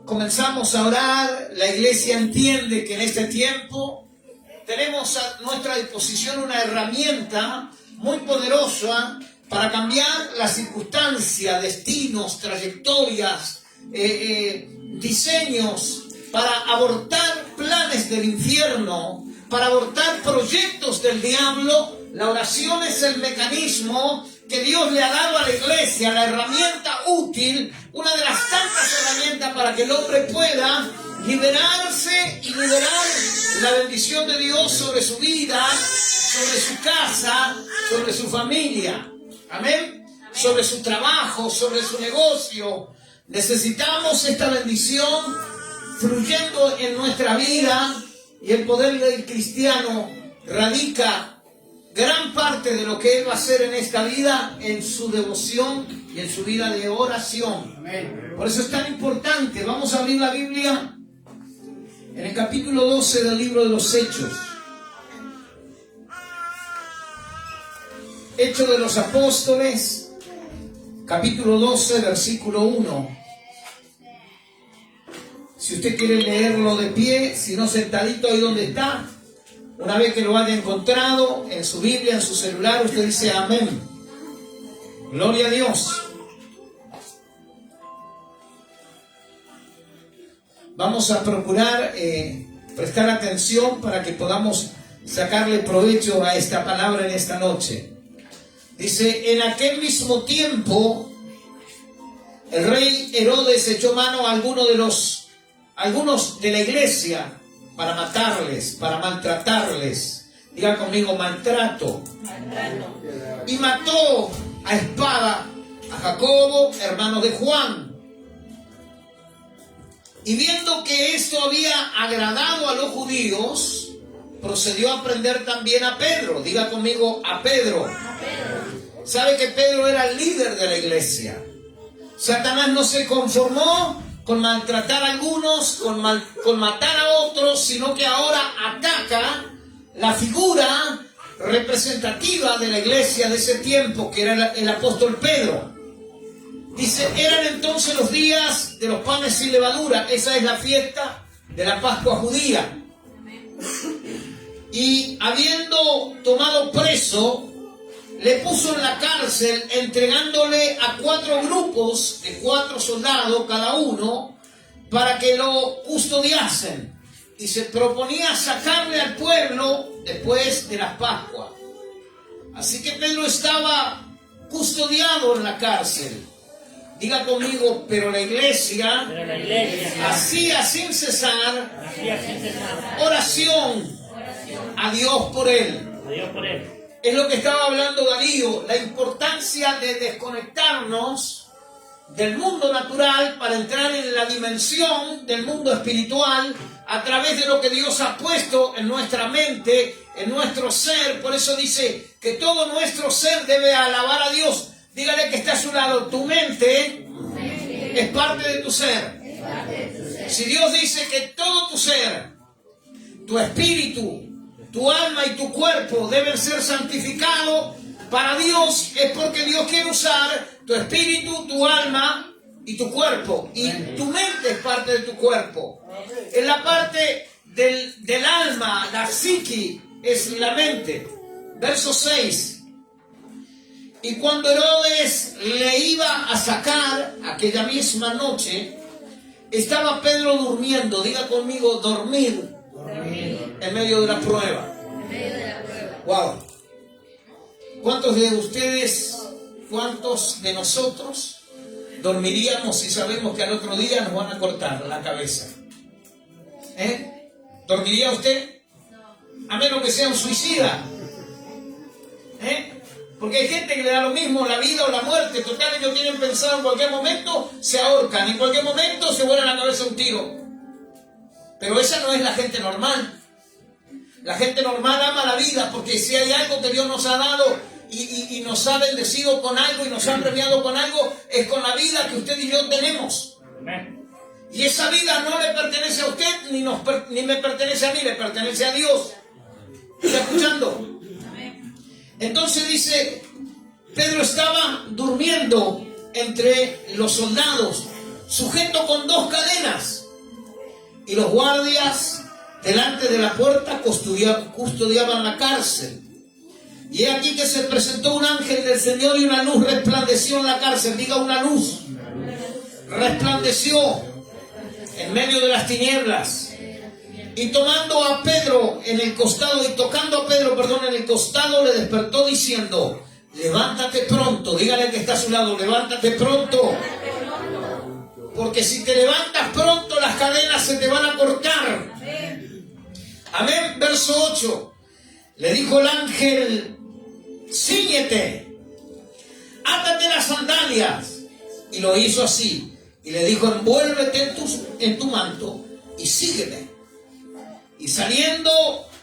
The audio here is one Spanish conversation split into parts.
comenzamos a orar. La iglesia entiende que en este tiempo tenemos a nuestra disposición una herramienta muy poderosa para cambiar las circunstancias, destinos, trayectorias, diseños, para abortar planes del infierno, para abortar proyectos del diablo. La oración es el mecanismo que Dios le ha dado a la iglesia, la herramienta útil, una de las tantas herramientas para que el hombre pueda liberarse y liberar la bendición de Dios sobre su vida, sobre su casa, sobre su familia. Amén. Sobre su trabajo, sobre su negocio. Necesitamos esta bendición fluyendo en nuestra vida, y el poder del cristiano radica gran parte de lo que él va a hacer en esta vida en su devoción y en su vida de oración. Amén. Por eso es tan importante. Vamos a abrir la Biblia en el capítulo 12 del libro de los Hechos. Hechos de los Apóstoles, capítulo 12, versículo 1. Si usted quiere leerlo de pie, si no sentadito ahí donde está, una vez que lo haya encontrado en su Biblia, en su celular, usted dice amén. Gloria a Dios. Vamos a procurar prestar atención para que podamos sacarle provecho a esta palabra en esta noche. Dice, en aquel mismo tiempo, el rey Herodes echó mano a algunos de la iglesia para matarles, para maltratarles. Diga conmigo, maltrato. Y mató a espada a Jacobo, hermano de Juan. Y viendo que esto había agradado a los judíos, procedió a prender también a Pedro. Diga conmigo, a Pedro. ¿Sabe que Pedro era el líder de la iglesia? Satanás no se conformó con maltratar a algunos, con matar a otros, sino que ahora ataca la figura representativa de la iglesia de ese tiempo, que era el apóstol Pedro. Dice, eran entonces los días de los panes sin levadura. Esa es la fiesta de la Pascua judía. Y habiendo tomado preso, le puso en la cárcel, entregándole a 4 grupos de 4 soldados cada uno, para que lo custodiasen. Y se proponía sacarle al pueblo después de las Pascuas. Así que Pedro estaba custodiado en la cárcel. Diga conmigo, pero la iglesia hacía sin cesar oración a Dios por él. Es lo que estaba hablando Darío, la importancia de desconectarnos del mundo natural para entrar en la dimensión del mundo espiritual a través de lo que Dios ha puesto en nuestra mente, en nuestro ser. Por eso dice que todo nuestro ser debe alabar a Dios. Dígale que está a su lado, tu mente es parte de tu ser. Si Dios dice que todo tu ser, tu espíritu, tu alma y tu cuerpo deben ser santificados para Dios, es porque Dios quiere usar tu espíritu, tu alma y tu cuerpo. Y tu mente es parte de tu cuerpo. Es la parte del alma, la psique, es la mente. Verso 6. Y cuando Herodes le iba a sacar aquella misma noche, estaba Pedro durmiendo. Diga conmigo, dormir. En medio de la prueba. Wow. ¿Cuántos de ustedes, cuántos de nosotros dormiríamos si sabemos que al otro día nos van a cortar la cabeza? ¿Dormiría usted? A menos que sea un suicida. Porque hay gente que le da lo mismo la vida o la muerte. Total, ellos tienen pensado en cualquier momento se ahorcan, en cualquier momento se vuelan la cabeza un tiro. Pero esa no es la gente normal. La gente normal ama la vida, porque si hay algo que Dios nos ha dado y nos ha bendecido con algo y nos ha premiado con algo, es con la vida que usted y yo tenemos. Y esa vida no le pertenece a usted ni me pertenece a mí, le pertenece a Dios. ¿Está escuchando? Entonces dice, Pedro estaba durmiendo entre los soldados, sujeto con 2 cadenas. y los guardias delante de la puerta custodiaban la cárcel. Y he aquí que se presentó un ángel del Señor y una luz resplandeció en la cárcel. Diga, una luz resplandeció en medio de las tinieblas. Y tomando a Pedro en el costado, en el costado, le despertó diciendo: levántate pronto. Dígale que está a su lado: levántate pronto. Porque si te levantas pronto, las cadenas se te van a cortar. Amén. Verso 8. Le dijo el ángel: cíñete, átate las sandalias. Y lo hizo así. Y le dijo: envuélvete en tu manto y sígueme. Y saliendo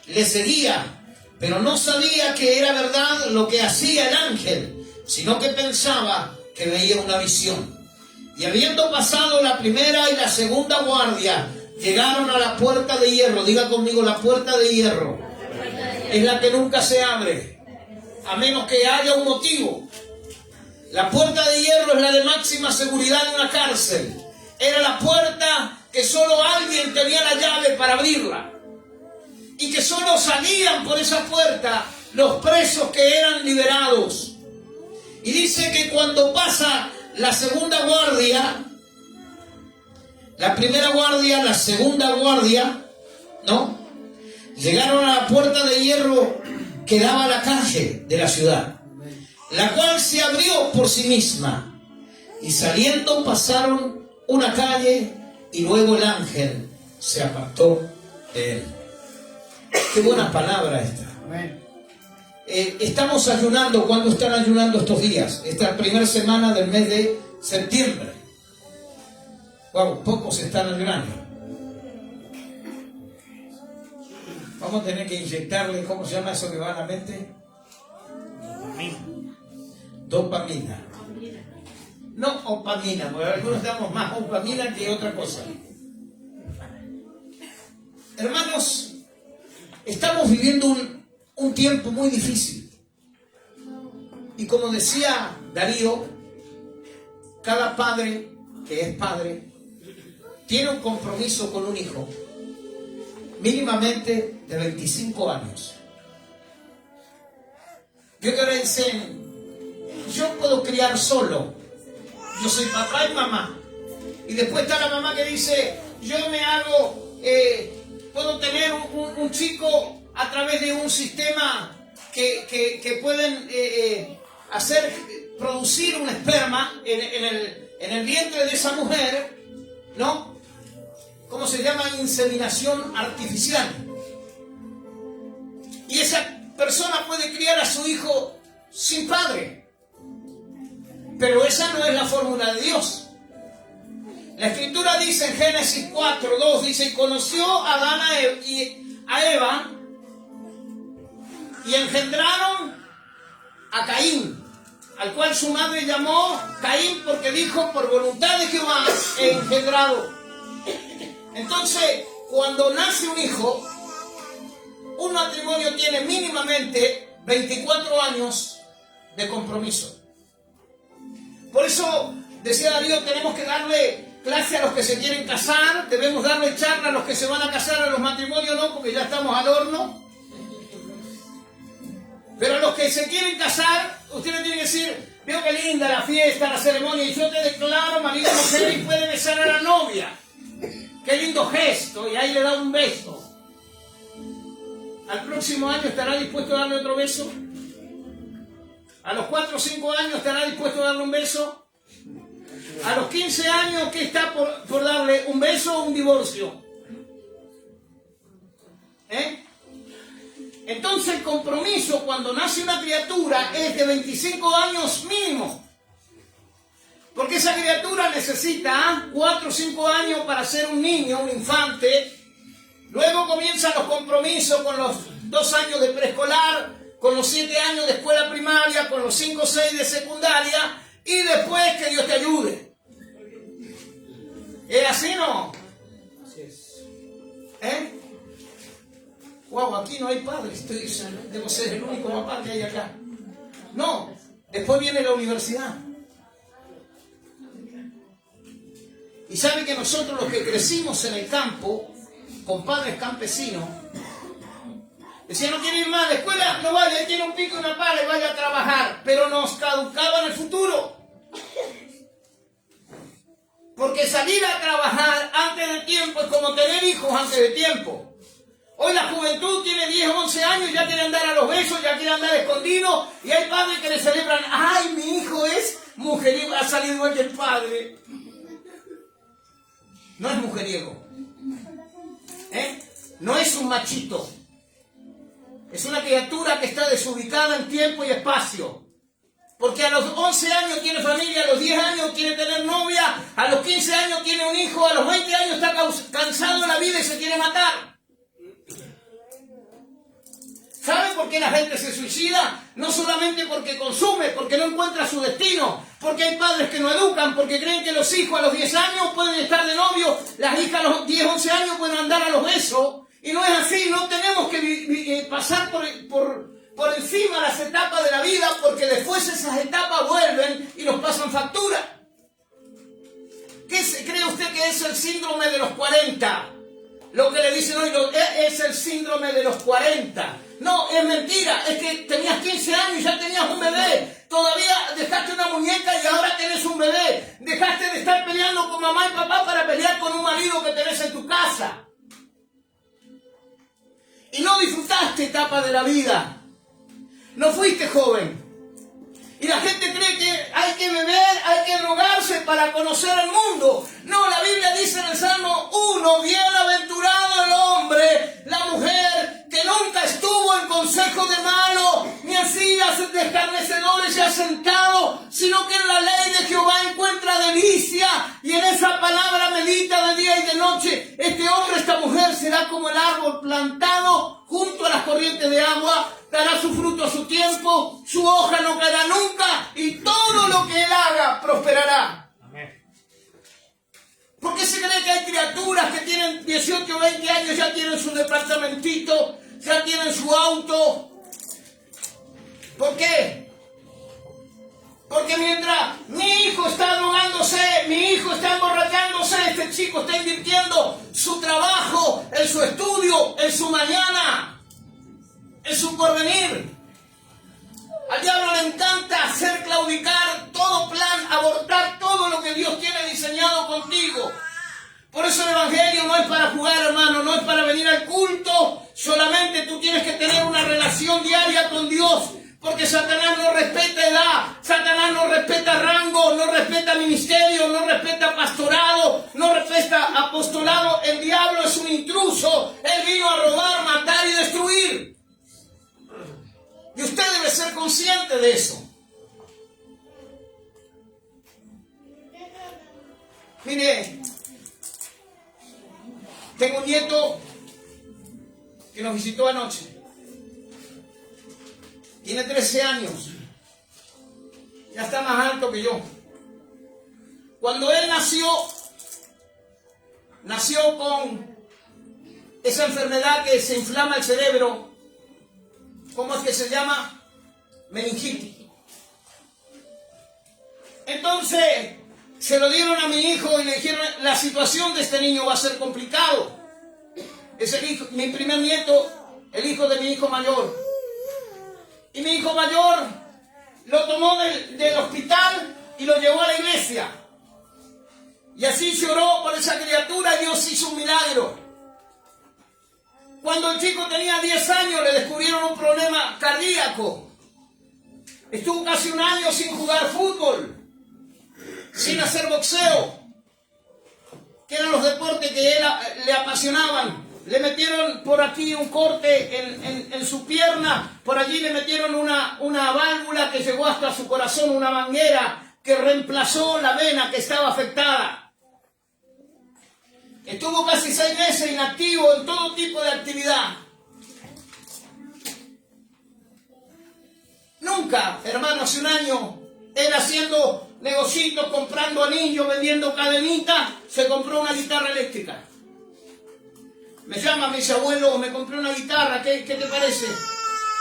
le seguía, pero no sabía que era verdad lo que hacía el ángel, sino que pensaba que veía una visión. Y habiendo pasado la primera y la segunda guardia, llegaron a la puerta de hierro. Diga conmigo: la puerta de hierro es la que nunca se abre, a menos que haya un motivo. La puerta de hierro es la de máxima seguridad de una cárcel. Era la puerta que solo alguien tenía la llave para abrirla. Y que solo salían por esa puerta los presos que eran liberados. Y dice que cuando pasa la segunda guardia, la primera guardia, la segunda guardia, ¿no? Llegaron a la puerta de hierro que daba a la calle de la ciudad, la cual se abrió por sí misma. Y saliendo pasaron una calle y luego el ángel se apartó de él. Qué buena palabra esta. Estamos ayunando. ¿Cuándo están ayunando estos días? Esta primera semana del mes de septiembre. Wow, pocos están ayunando. Vamos a tener que inyectarle, ¿cómo se llama eso que va a la mente? Dopamina. No opamina, porque algunos damos más opamina que otra cosa. Hermanos, estamos viviendo un tiempo muy difícil. Y como decía Darío, cada padre que es padre tiene un compromiso con un hijo, mínimamente de 25 años. Yo que dicen, yo puedo criar solo, yo soy papá y mamá. Y después está la mamá que dice, yo me hago, puedo tener un chico a través de un sistema que pueden producir un esperma en el vientre de esa mujer, ¿no? ¿Cómo se llama? Inseminación artificial. Y esa persona puede criar a su hijo sin padre. Pero esa no es la fórmula de Dios. La Escritura dice en Génesis 4:2, dice: y conoció a Adán a Eva y engendraron a Caín, al cual su madre llamó Caín porque dijo: por voluntad de Jehová he engendrado. Entonces, cuando nace un hijo, un matrimonio tiene mínimamente 24 años de compromiso. Por eso, decía Darío, tenemos que darle clase a los que se quieren casar, debemos darle charla a los que se van a casar, a los matrimonios no, porque ya estamos al horno. Pero a los que se quieren casar, ustedes tienen que decir: veo que linda la fiesta, la ceremonia, y yo te declaro marido y mujer, y puede besar a la novia. Qué lindo gesto, y ahí le da un beso. ¿Al próximo año estará dispuesto a darle otro beso? ¿A los 4 o 5 años estará dispuesto a darle un beso? ¿A los 15 años qué está por darle? ¿Un beso o un divorcio? Entonces el compromiso cuando nace una criatura es de 25 años mínimo. Porque esa criatura necesita 4 o 5 años para ser un niño, un infante. Luego comienzan los compromisos con los 2 años de preescolar, con los 7 años de escuela primaria, con los 5 o 6 de secundaria, y después que Dios te ayude. ¿Es así, no? Así es. Wow, aquí no hay padres, debo ser el único papá que hay acá. No, después viene la universidad. Y sabe que nosotros los que crecimos en el campo, con padres campesinos, decían, no quiere ir más a la escuela, no vaya, él tiene un pico y una pala y vaya a trabajar. Pero nos caducaba en el futuro. Porque salir a trabajar antes de tiempo es como tener hijos antes de tiempo. Hoy la juventud tiene 10 o 11 años y ya quiere andar a los besos, ya quiere andar escondido. Y hay padres que le celebran, ¡ay, mi hijo es mujeriego, ha salido igual que el padre! No es mujeriego. No es un machito. Es una criatura que está desubicada en tiempo y espacio. Porque a los 11 años tiene familia, a los 10 años quiere tener novia, a los 15 años tiene un hijo, a los 20 años está cansado de la vida y se quiere matar. ¿Saben por qué la gente se suicida? No solamente porque consume, porque no encuentra su destino, porque hay padres que no educan, porque creen que los hijos a los 10 años pueden estar de novio, las hijas a los 10, 11 años pueden andar a los besos. Y no es así, no tenemos que pasar por encima las etapas de la vida, porque después esas etapas vuelven y nos pasan factura. ¿Qué cree usted que es el síndrome de los 40? Lo que le dicen hoy es el síndrome de los 40. No, es mentira, es que tenías 15 años y ya tenías un bebé. Todavía dejaste una muñeca y ahora tenés un bebé. Dejaste de estar peleando con mamá y papá para pelear con un marido que tenés en tu casa. Y no disfrutaste etapas de la vida. No fuiste joven. Y la gente cree que hay que beber, hay que drogarse para conocer el mundo. No, la Biblia dice en el Salmo 1, bienaventurado el hombre, la mujer, que nunca estuvo en consejo de malo, ni en sillas de escarnecedores se ha sentado, sino que en la ley de Jehová encuentra delicia, y en esa palabra medita de día y de noche. Este hombre, esta mujer será como el árbol plantado junto a las corrientes de agua, dará su fruto a su tiempo, su hoja no caerá nunca, y todo lo que él haga prosperará. Amén. ¿Por qué se cree que hay criaturas que tienen 18 o 20 años, ya tienen su departamentito, ya tienen su auto? ¿Por qué? Porque mientras mi hijo está drogándose, mi hijo está emborrachándose, este chico está invirtiendo su trabajo, en su estudio, en su mañana, en su porvenir. Al diablo le encanta hacer claudicar todo plan, abortar todo lo que Dios tiene diseñado contigo. Por eso el evangelio no es para jugar, hermano, no es para venir al culto. Solamente tú tienes que tener una relación diaria con Dios. Porque Satanás no respeta edad, Satanás no respeta rango, no respeta ministerio, no respeta pastorado, no respeta apostolado. El diablo es un intruso. Él vino a robar, matar y destruir. Y usted debe ser consciente de eso. Mire, tengo un nieto que nos visitó anoche. Tiene 13 años. Ya está más alto que yo. Cuando él nació con esa enfermedad que se inflama el cerebro. ¿Cómo es que se llama? Meningitis. Entonces, se lo dieron a mi hijo y le dijeron, la situación de este niño va a ser complicado. Es el hijo, mi primer nieto, el hijo de mi hijo mayor. Y mi hijo mayor lo tomó del hospital y lo llevó a la iglesia. Y así se oró por esa criatura y Dios hizo un milagro. Cuando el chico tenía 10 años le descubrieron un problema cardíaco. Estuvo casi un año sin jugar fútbol, sin hacer boxeo, que eran los deportes que él le apasionaban. Le metieron por aquí un corte en su pierna, por allí le metieron una válvula que llegó hasta su corazón, una manguera que reemplazó la vena que estaba afectada. Estuvo casi 6 meses inactivo en todo tipo de actividad. Nunca, hermano, hace un año, él haciendo negocios, comprando anillos, vendiendo cadenitas, se compró una guitarra eléctrica. Me llama, me dice, abuelo, me compré una guitarra, ¿qué te parece?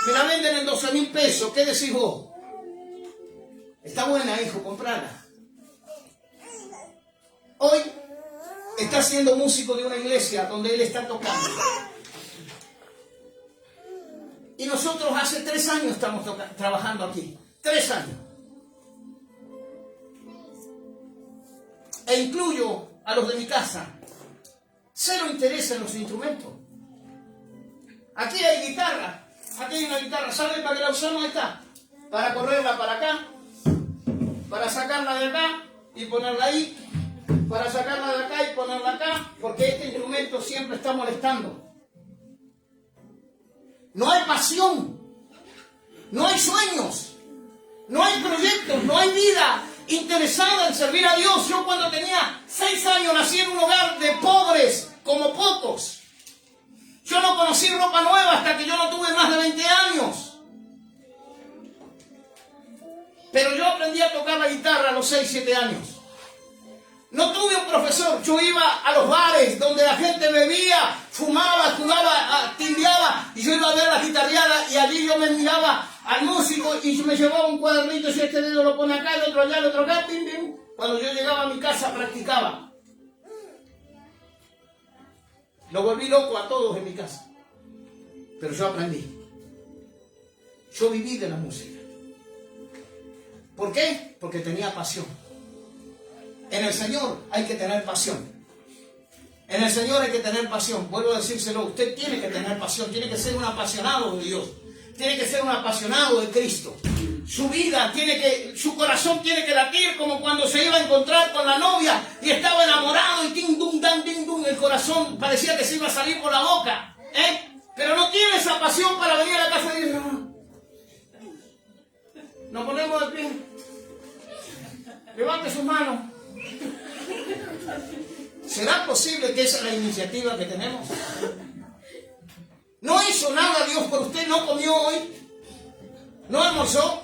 Me la venden en 12.000 pesos, ¿qué decís vos? Está buena, hijo, comprala. Hoy está siendo músico de una iglesia donde él está tocando. Y nosotros hace 3 años estamos trabajando aquí. 3 años. E incluyo a los de mi casa. Cero interés en los instrumentos. Aquí hay guitarra. Aquí hay una guitarra. ¿Saben para qué la usamos? Ahí está. Para correrla para acá. Para sacarla de acá y ponerla ahí. Para sacarla de acá y ponerla acá. Porque este instrumento siempre está molestando. No hay pasión. No hay sueños. No hay proyectos. No hay vida interesada en servir a Dios. Yo cuando tenía 6 años nací en un hogar de pobres como pocos. Yo no conocí ropa nueva hasta que yo no tuve más de 20 años. Pero yo aprendí a tocar la guitarra a los 6, 7 años. No tuve un profesor. Yo iba a los bares donde la gente bebía, fumaba, jugaba, timbiaba, y yo iba a ver las guitarreadas y allí yo me miraba al músico y yo me llevaba un cuadernito y este dedo lo pone acá, el otro allá, el otro acá, pim, pim. Cuando yo llegaba a mi casa practicaba. Lo volví loco a todos en mi casa. Pero yo aprendí. Yo viví de la música. ¿Por qué? Porque tenía pasión. En el Señor hay que tener pasión. En el Señor hay que tener pasión. Vuelvo a decírselo, usted tiene que tener pasión, tiene que ser un apasionado de Dios, tiene que ser un apasionado de Cristo. Su vida su corazón tiene que latir como cuando se iba a encontrar con la novia y estaba enamorado y ting dum dan ding dum, el corazón parecía que se iba a salir por la boca, pero no tiene esa pasión para venir a la casa de Dios. Nos ponemos de pie. Levante sus manos. ¿Será posible que esa es la iniciativa que tenemos? ¿No hizo nada Dios por usted? ¿No comió hoy? ¿No almorzó?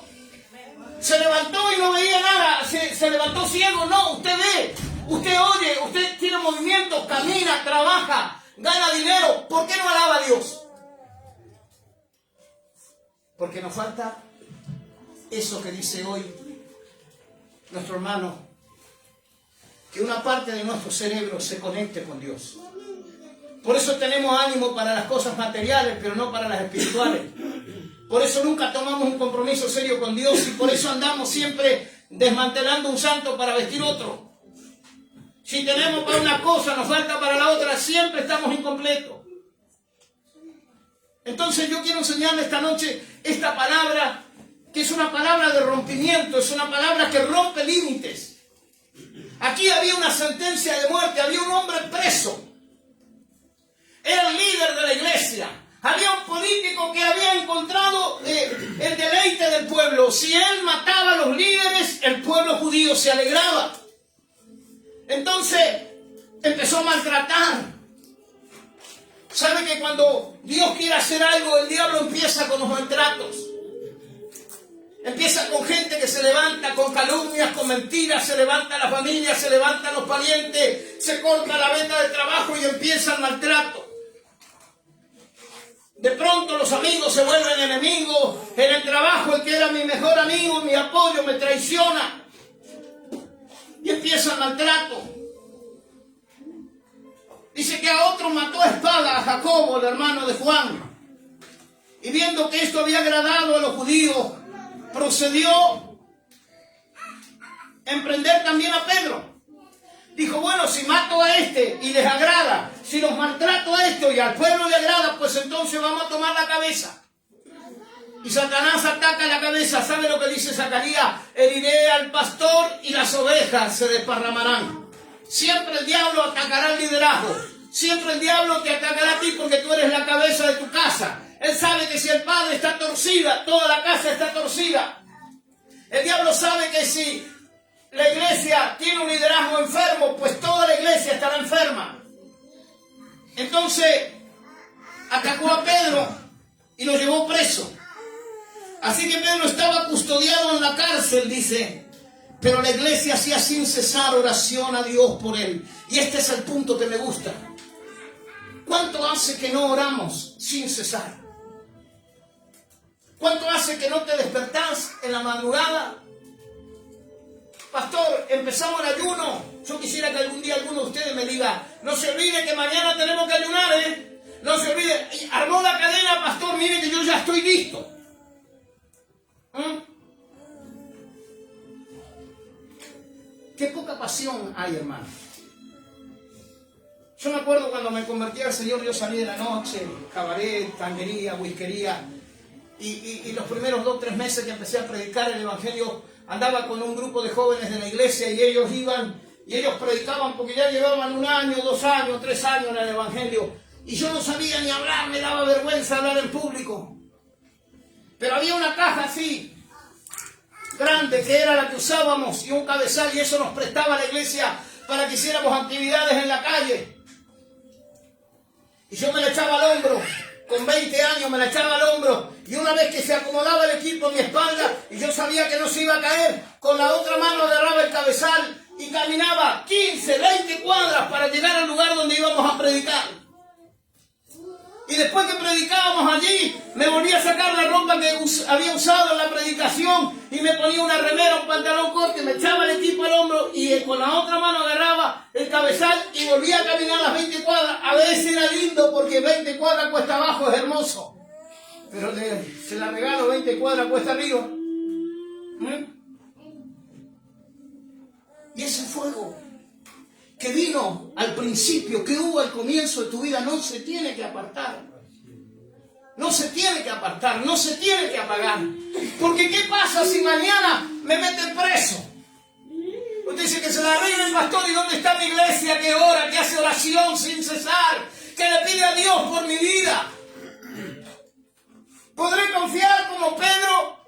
¿Se levantó y no veía nada? ¿Se levantó ciego? No, usted ve, usted oye, usted tiene movimiento, camina, trabaja, gana dinero. ¿Por qué no alaba a Dios? Porque nos falta eso que dice hoy nuestro hermano, que una parte de nuestro cerebro se conecte con Dios. Por eso tenemos ánimo para las cosas materiales, pero no para las espirituales. Por eso nunca tomamos un compromiso serio con Dios y por eso andamos siempre desmantelando un santo para vestir otro. Si tenemos para una cosa, nos falta para la otra, siempre estamos incompletos. Entonces yo quiero enseñarle esta noche esta palabra, que es una palabra de rompimiento, es una palabra que rompe límites. Aquí había una sentencia de muerte, había un hombre preso. Era el líder de la iglesia. Había un político que había encontrado el deleite del pueblo. Si él mataba a los líderes, el pueblo judío se alegraba. Entonces empezó a maltratar. ¿Sabe que cuando Dios quiere hacer algo, el diablo empieza con los maltratos? Empieza con gente que se levanta con calumnias, con mentiras, se levanta la familia, se levantan los parientes, se corta la venda de trabajo y empieza el maltrato. De pronto los amigos se vuelven enemigos, en el trabajo el que era mi mejor amigo, mi apoyo, me traiciona. Y empieza el maltrato. Dice que a otro mató a espada, a Jacobo, el hermano de Juan. Y viendo que esto había agradado a los judíos, procedió a emprender también a Pedro. Dijo, bueno, si mato a este y les agrada, si los maltrato a esto y al pueblo le agrada, pues entonces vamos a tomar la cabeza. Y Satanás ataca la cabeza. ¿Sabe lo que dice Zacarías? Heriré al pastor y las ovejas se desparramarán. Siempre el diablo atacará el liderazgo. Siempre el diablo te atacará a ti porque tú eres la cabeza de tu casa. Él sabe que si el padre está torcida, toda la casa está torcida. El diablo sabe que si la iglesia tiene un liderazgo enfermo, pues toda la iglesia estará enferma. Entonces atacó a Pedro y lo llevó preso. Así que Pedro estaba custodiado en la cárcel, dice. Pero la iglesia hacía sin cesar oración a Dios por él. Y este es el punto que me gusta. ¿Cuánto hace que no oramos sin cesar? ¿Cuánto hace que no te despertás en la madrugada? Pastor, empezamos el ayuno. Yo quisiera que algún día alguno de ustedes me diga, No se olvide que mañana tenemos que ayunar, No se olvide. Armó la cadena, pastor, mire que yo ya estoy listo. Qué poca pasión hay, hermano. Yo me acuerdo cuando me convertí al Señor, yo salí de la noche, cabaret, tanguería, whiskería, y los primeros 2 o 3 meses que empecé a predicar el Evangelio, andaba con un grupo de jóvenes de la iglesia y ellos iban, y ellos predicaban porque ya llevaban 1 año, 2 años, 3 años en el Evangelio, y yo no sabía ni hablar, me daba vergüenza hablar en público. Pero había una caja así, grande, que era la que usábamos, y un cabezal, y eso nos prestaba la iglesia para que hiciéramos actividades en la calle. Y yo me la echaba al hombro, con 20 años me la echaba al hombro, y una vez que se acomodaba el equipo a mi espalda, y yo sabía que no se iba a caer, con la otra mano agarraba el cabezal, y caminaba 15, 20 cuadras para llegar al lugar donde íbamos a predicar. Y después que predicábamos allí, me volvía a sacar la ropa que había usado en la predicación y me ponía una remera, un pantalón corto, me echaba el equipo al hombro y con la otra mano agarraba el cabezal y volvía a caminar las 20 cuadras. A veces era lindo porque 20 cuadras cuesta abajo, es hermoso. Pero se la regalo, 20 cuadras cuesta arriba. Y ese fuego que vino al principio, que hubo al comienzo de tu vida, no se tiene que apartar. No se tiene que apartar, no se tiene que apagar. Porque ¿qué pasa si mañana me meten preso? Usted dice que se la arregle el pastor, ¿y dónde está mi iglesia que ora, que hace oración sin cesar, que le pide a Dios por mi vida? ¿Podré confiar como Pedro?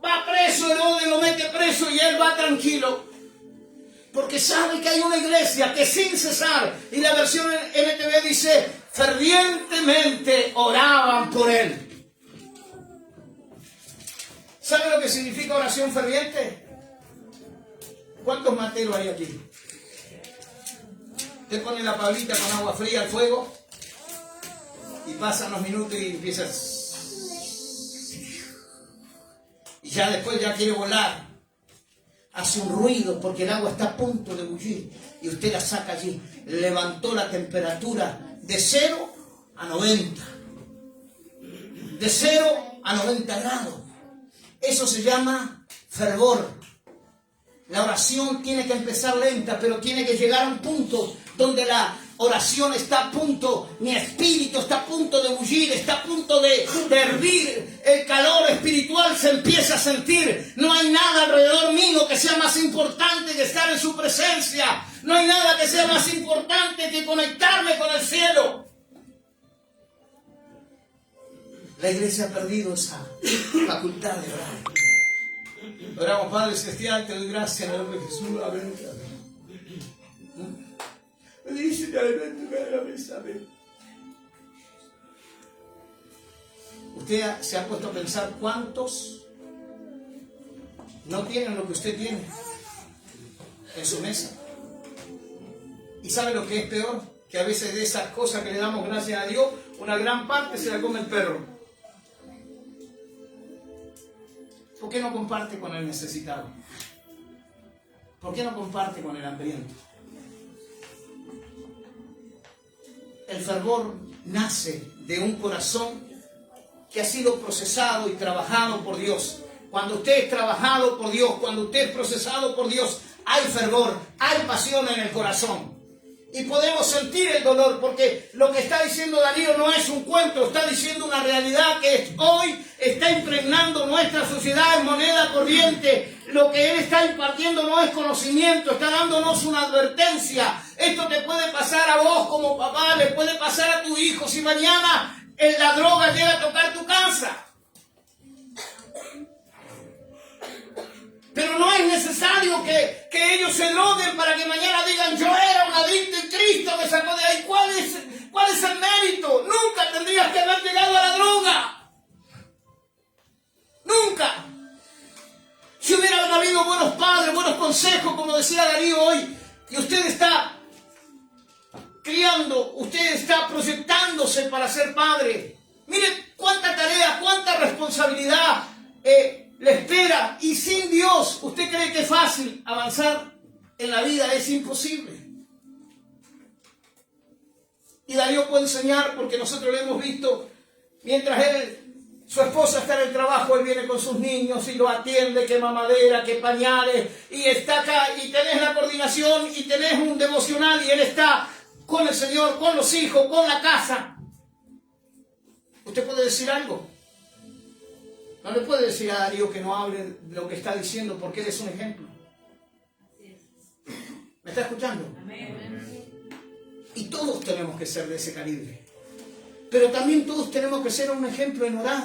Va preso, Herodes lo mete preso y él va tranquilo. Porque sabe que hay una iglesia que sin cesar, y la versión NTV dice, fervientemente oraban por él. ¿Sabe lo que significa oración ferviente? ¿Cuántos materos hay aquí? Usted pone la pablita con agua fría al fuego, y pasan los minutos y empieza. Y ya después ya quiere volar. Hace un ruido porque el agua está a punto de bullir y usted la saca allí. Levantó la temperatura de 0 a 90. De 0 a 90 grados. Eso se llama fervor. La oración tiene que empezar lenta, pero tiene que llegar a un punto donde la oración está a punto, mi espíritu está a punto de bullir, está a punto de hervir, el calor espiritual se empieza a sentir. No hay nada alrededor mío que sea más importante que estar en su presencia. No hay nada que sea más importante que conectarme con el cielo. La iglesia ha perdido esa facultad de orar. Oramos, Padre Celestial, te doy gracias en el nombre de Jesús. Amén. Usted se ha puesto a pensar cuántos no tienen lo que usted tiene en su mesa. ¿Y sabe lo que es peor? Que a veces de esas cosas que le damos gracias a Dios, una gran parte se la come el perro. ¿Por qué no comparte con el necesitado? ¿Por qué no comparte con el hambriento? El fervor nace de un corazón que ha sido procesado y trabajado por Dios. Cuando usted es trabajado por Dios, cuando usted es procesado por Dios, hay fervor, hay pasión en el corazón. Y podemos sentir el dolor, porque lo que está diciendo Darío no es un cuento, está diciendo una realidad que hoy está impregnando nuestra sociedad en moneda corriente. Lo que él está impartiendo no es conocimiento, está dándonos una advertencia. Esto te puede pasar a vos como papá, le puede pasar a tu hijo si mañana la droga llega a tocar tu casa. Pero no es necesario que ellos se droguen para que mañana digan, yo era un adicto y Cristo me sacó de ahí. ¿Cuál es el mérito? Nunca tendrías que haber llegado a la droga. Nunca. Si hubieran habido buenos padres, buenos consejos, como decía Darío hoy, y usted está criando, usted está proyectándose para ser padre. Mire cuánta tarea, cuánta responsabilidad le espera, y sin Dios, ¿usted cree que es fácil avanzar en la vida? Es imposible. Y Darío puede enseñar, porque nosotros lo hemos visto, mientras su esposa está en el trabajo, él viene con sus niños y lo atiende, que mamadera, que pañales, y está acá, y tenés la coordinación, y tenés un devocional, y él está con el Señor, con los hijos, con la casa. ¿Usted puede decir algo? No le puede decir a Darío que no hable de lo que está diciendo, porque él es un ejemplo. ¿Me está escuchando? Y todos tenemos que ser de ese calibre. Pero también todos tenemos que ser un ejemplo en orar.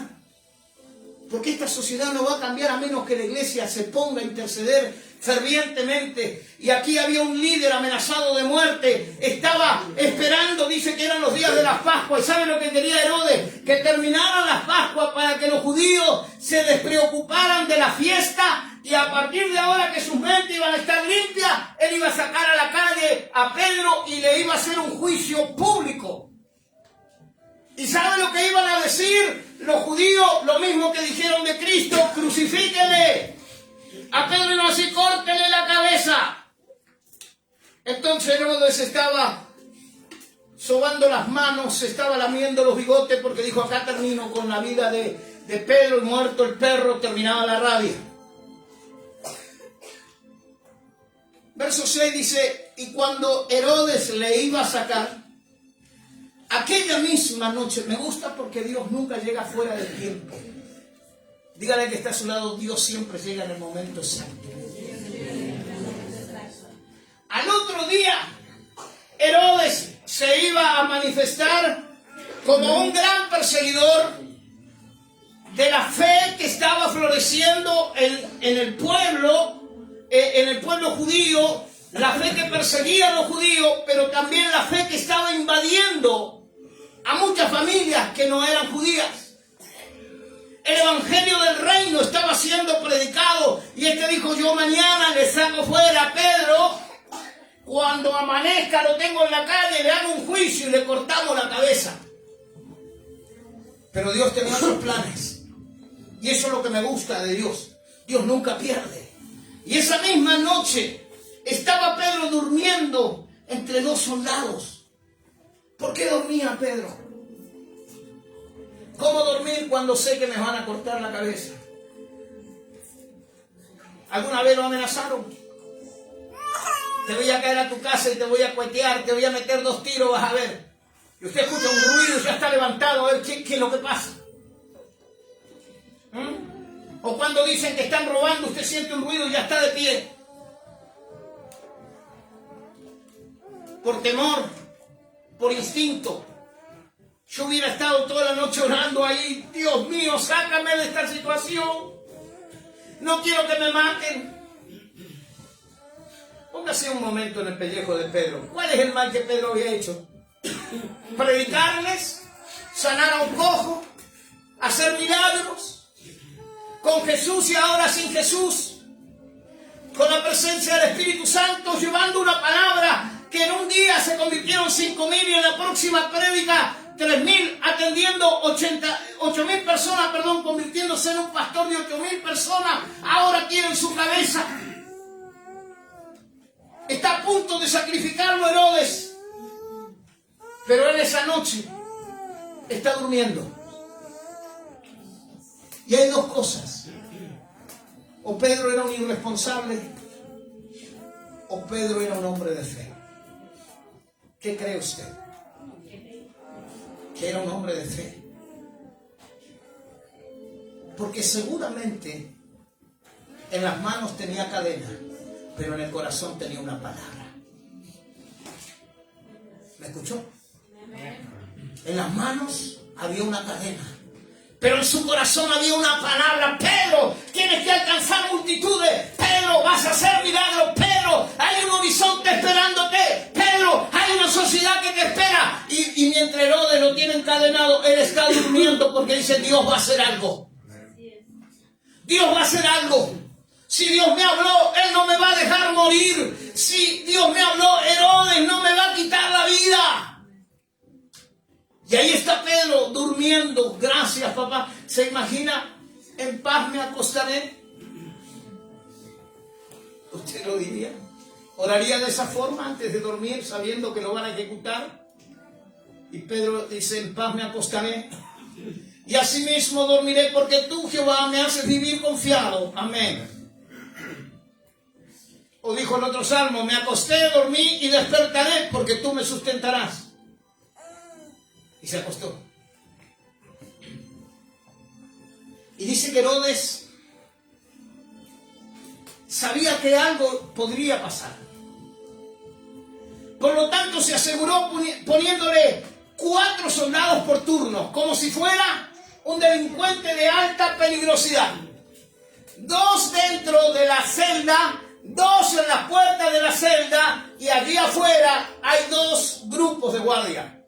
Porque esta sociedad no va a cambiar a menos que la iglesia se ponga a interceder fervientemente. Y aquí había un líder amenazado de muerte. Estaba esperando, dice que eran los días de las Pascuas. ¿Y sabe lo que quería Herodes? Que terminaran las Pascuas para que los judíos se despreocuparan de la fiesta. Y a partir de ahora que sus mentes iban a estar limpias, él iba a sacar a la calle a Pedro y le iba a hacer un juicio público. ¿Y sabe lo que iban a decir los judíos? Lo mismo que dijeron de Cristo: crucifíquenle. A Pedro iban a decir: córtele la cabeza. Entonces Herodes estaba sobando las manos, se estaba lamiendo los bigotes, porque dijo: acá termino con la vida de Pedro, y muerto el perro, terminaba la rabia. Verso 6 dice: y cuando Herodes le iba a sacar, aquella misma noche, me gusta porque Dios nunca llega fuera del tiempo. Dígale que está a su lado: Dios siempre llega en el momento exacto. Al otro día, Herodes se iba a manifestar como un gran perseguidor de la fe que estaba floreciendo en el pueblo judío, la fe que perseguía a los judíos, pero también la fe que estaba invadiendo a muchas familias que no eran judías. El evangelio del reino estaba siendo predicado, y este dijo: yo mañana le saco fuera a Pedro, cuando amanezca lo tengo en la calle, le hago un juicio y le cortamos la cabeza. Pero Dios tenía otros planes, y eso es lo que me gusta de Dios. Dios nunca pierde. Y esa misma noche estaba Pedro durmiendo entre dos soldados. ¿Por qué dormía Pedro? ¿Cómo dormir cuando sé que me van a cortar la cabeza? ¿Alguna vez lo amenazaron? Te voy a caer a tu casa y te voy a cuetear, te voy a meter 2 tiros, vas a ver. Y usted escucha un ruido y ya está levantado, a ver qué es lo que pasa. O cuando dicen que están robando, usted siente un ruido y ya está de pie. Por temor, por instinto. Yo hubiera estado toda la noche orando ahí: Dios mío, sácame de esta situación. No quiero que me maten. Póngase un momento en el pellejo de Pedro. ¿Cuál es el mal que Pedro había hecho? Predicarles, sanar a un cojo, hacer milagros. Con Jesús y ahora sin Jesús, con la presencia del Espíritu Santo, llevando una palabra que en un día se convirtieron 5.000 y en la próxima prédica 3.000, atendiendo 8.000 personas, convirtiéndose en un pastor de 8.000 personas. Ahora quieren su cabeza. Está a punto de sacrificarlo Herodes, pero él esa noche está durmiendo. Y hay dos cosas: o Pedro era un irresponsable, o Pedro era un hombre de fe. ¿Qué cree usted? Que era un hombre de fe. Porque seguramente en las manos tenía cadena, pero en el corazón tenía una palabra. ¿Me escuchó? En las manos había una cadena, pero en su corazón había una palabra: Pedro, tienes que alcanzar multitudes. Pedro, vas a hacer milagros. Pedro, hay un horizonte esperándote. Pedro, hay una sociedad que te espera. Y mientras Herodes lo tiene encadenado, él está durmiendo, porque dice: Dios va a hacer algo. Dios va a hacer algo. Si Dios me habló, Él no me va a dejar morir. Si Dios me habló, Herodes no me va a quitar la vida. Y ahí está Pedro durmiendo. Gracias, papá. ¿Se imagina? En paz me acostaré. ¿Usted lo diría? ¿Oraría de esa forma antes de dormir, sabiendo que lo van a ejecutar? Y Pedro dice, en paz me acostaré y asimismo dormiré, porque tú, Jehová, me haces vivir confiado. Amén. O dijo el otro salmo, me acosté, dormí y despertaré, porque tú me sustentarás. Y se acostó. Y dice que Herodes sabía que algo podría pasar. Por lo tanto, se aseguró poniéndole 4 soldados por turno, como si fuera un delincuente de alta peligrosidad. 2 dentro de la celda, 2 en la puerta de la celda, y allí afuera hay 2 grupos de guardia.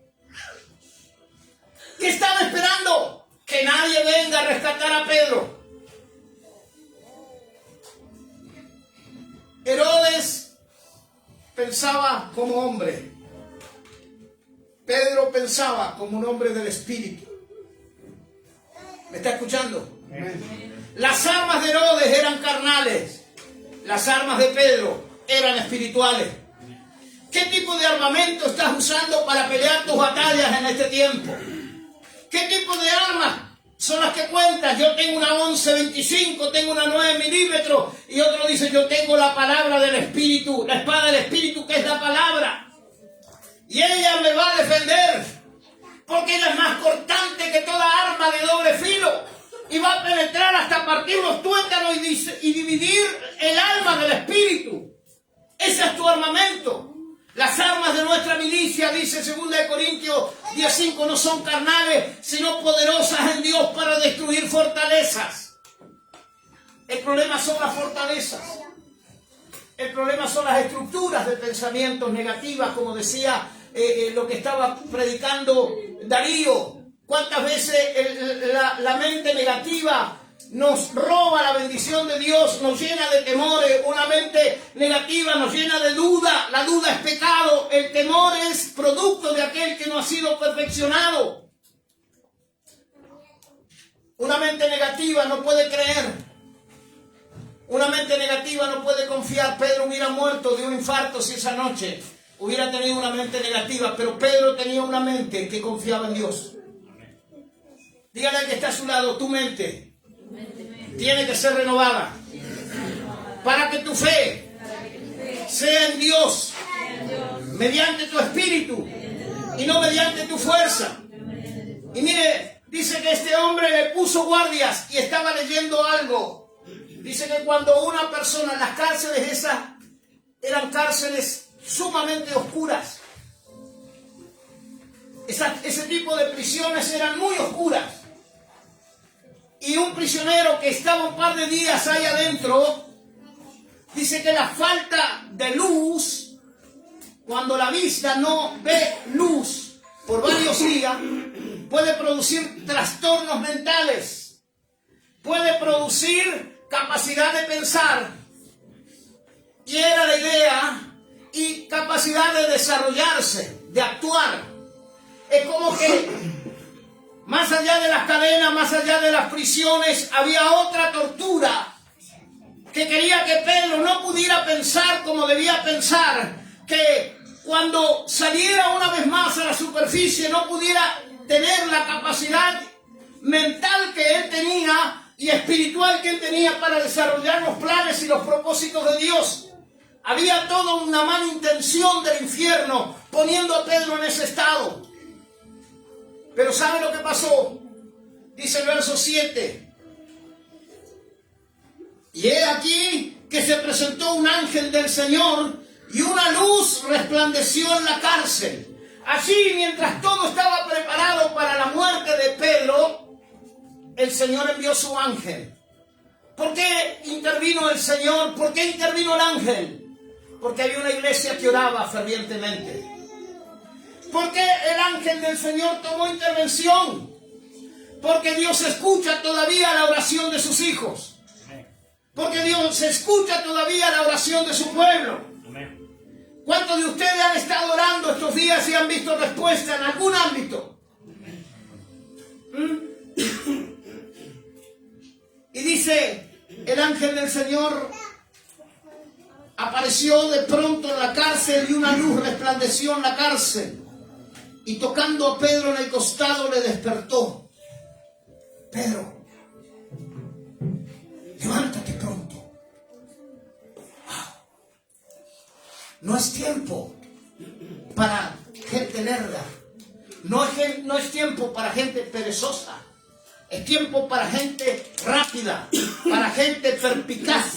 ¿Qué están esperando? Que nadie venga a rescatar a Pedro. Herodes pensaba como hombre. Pedro pensaba como un hombre del Espíritu. ¿Me está escuchando? Las armas de Herodes eran carnales. Las armas de Pedro eran espirituales. ¿Qué tipo de armamento estás usando para pelear tus batallas en este tiempo? ¿Qué tipo de armas son las que cuentas? Yo tengo una 11-25, tengo una 9 milímetros, y otro dice, yo tengo la palabra del Espíritu, la espada del Espíritu, que es la palabra. Y ella me va a defender, porque ella es más cortante que toda arma de doble filo, y va a penetrar hasta partir los tuétanos y dividir el alma del Espíritu. Ese es tu armamento. Las armas de nuestra milicia, dice 2 Corintios 10:5, no son carnales, sino poderosas en Dios para destruir fortalezas. El problema son las fortalezas. El problema son las estructuras de pensamientos negativas, como decía lo que estaba predicando Darío. ¿Cuántas veces la mente negativa nos roba la bendición de Dios, nos llena de temores? Una mente negativa nos llena de duda. La duda es pecado. El temor es producto de aquel que no ha sido perfeccionado. Una mente negativa no puede creer. Una mente negativa no puede confiar. Pedro hubiera muerto de un infarto si esa noche hubiera tenido una mente negativa, pero Pedro tenía una mente que confiaba en Dios. Dígale al que está a su lado, tu mente tiene que ser renovada para que tu fe sea en Dios, mediante tu espíritu y no mediante tu fuerza. Y mire, dice que este hombre le puso guardias, y estaba leyendo algo. Dice que cuando una persona, las cárceles esas eran cárceles sumamente oscuras. Ese tipo de prisiones eran muy oscuras. Y un prisionero que estaba un par de días ahí adentro, dice que la falta de luz, cuando la vista no ve luz por varios días, puede producir trastornos mentales, puede producir capacidad de pensar, y era la idea, y capacidad de desarrollarse, de actuar. Es como que más allá de las cadenas, más allá de las prisiones, había otra tortura que quería que Pedro no pudiera pensar como debía pensar, que cuando saliera una vez más a la superficie no pudiera tener la capacidad mental que él tenía y espiritual que él tenía para desarrollar los planes y los propósitos de Dios. Había toda una mala intención del infierno poniendo a Pedro en ese estado. Pero ¿sabe lo que pasó? Dice el verso 7. Y he aquí que se presentó un ángel del Señor, y una luz resplandeció en la cárcel. Así, mientras todo estaba preparado para la muerte de Pedro, el Señor envió su ángel. ¿Por qué intervino el Señor? ¿Por qué intervino el ángel? Porque había una iglesia que oraba fervientemente. ¿Por qué el ángel del Señor tomó intervención? Porque Dios escucha todavía la oración de sus hijos. Porque Dios escucha todavía la oración de su pueblo. ¿Cuántos de ustedes han estado orando estos días y han visto respuesta en algún ámbito? Y dice, el ángel del Señor apareció de pronto en la cárcel, y una luz resplandeció en la cárcel. y tocando a Pedro en el costado le despertó. Pedro, levántate pronto. No es tiempo para gente lerda. No es tiempo para gente perezosa. Es tiempo para gente rápida, para gente perspicaz.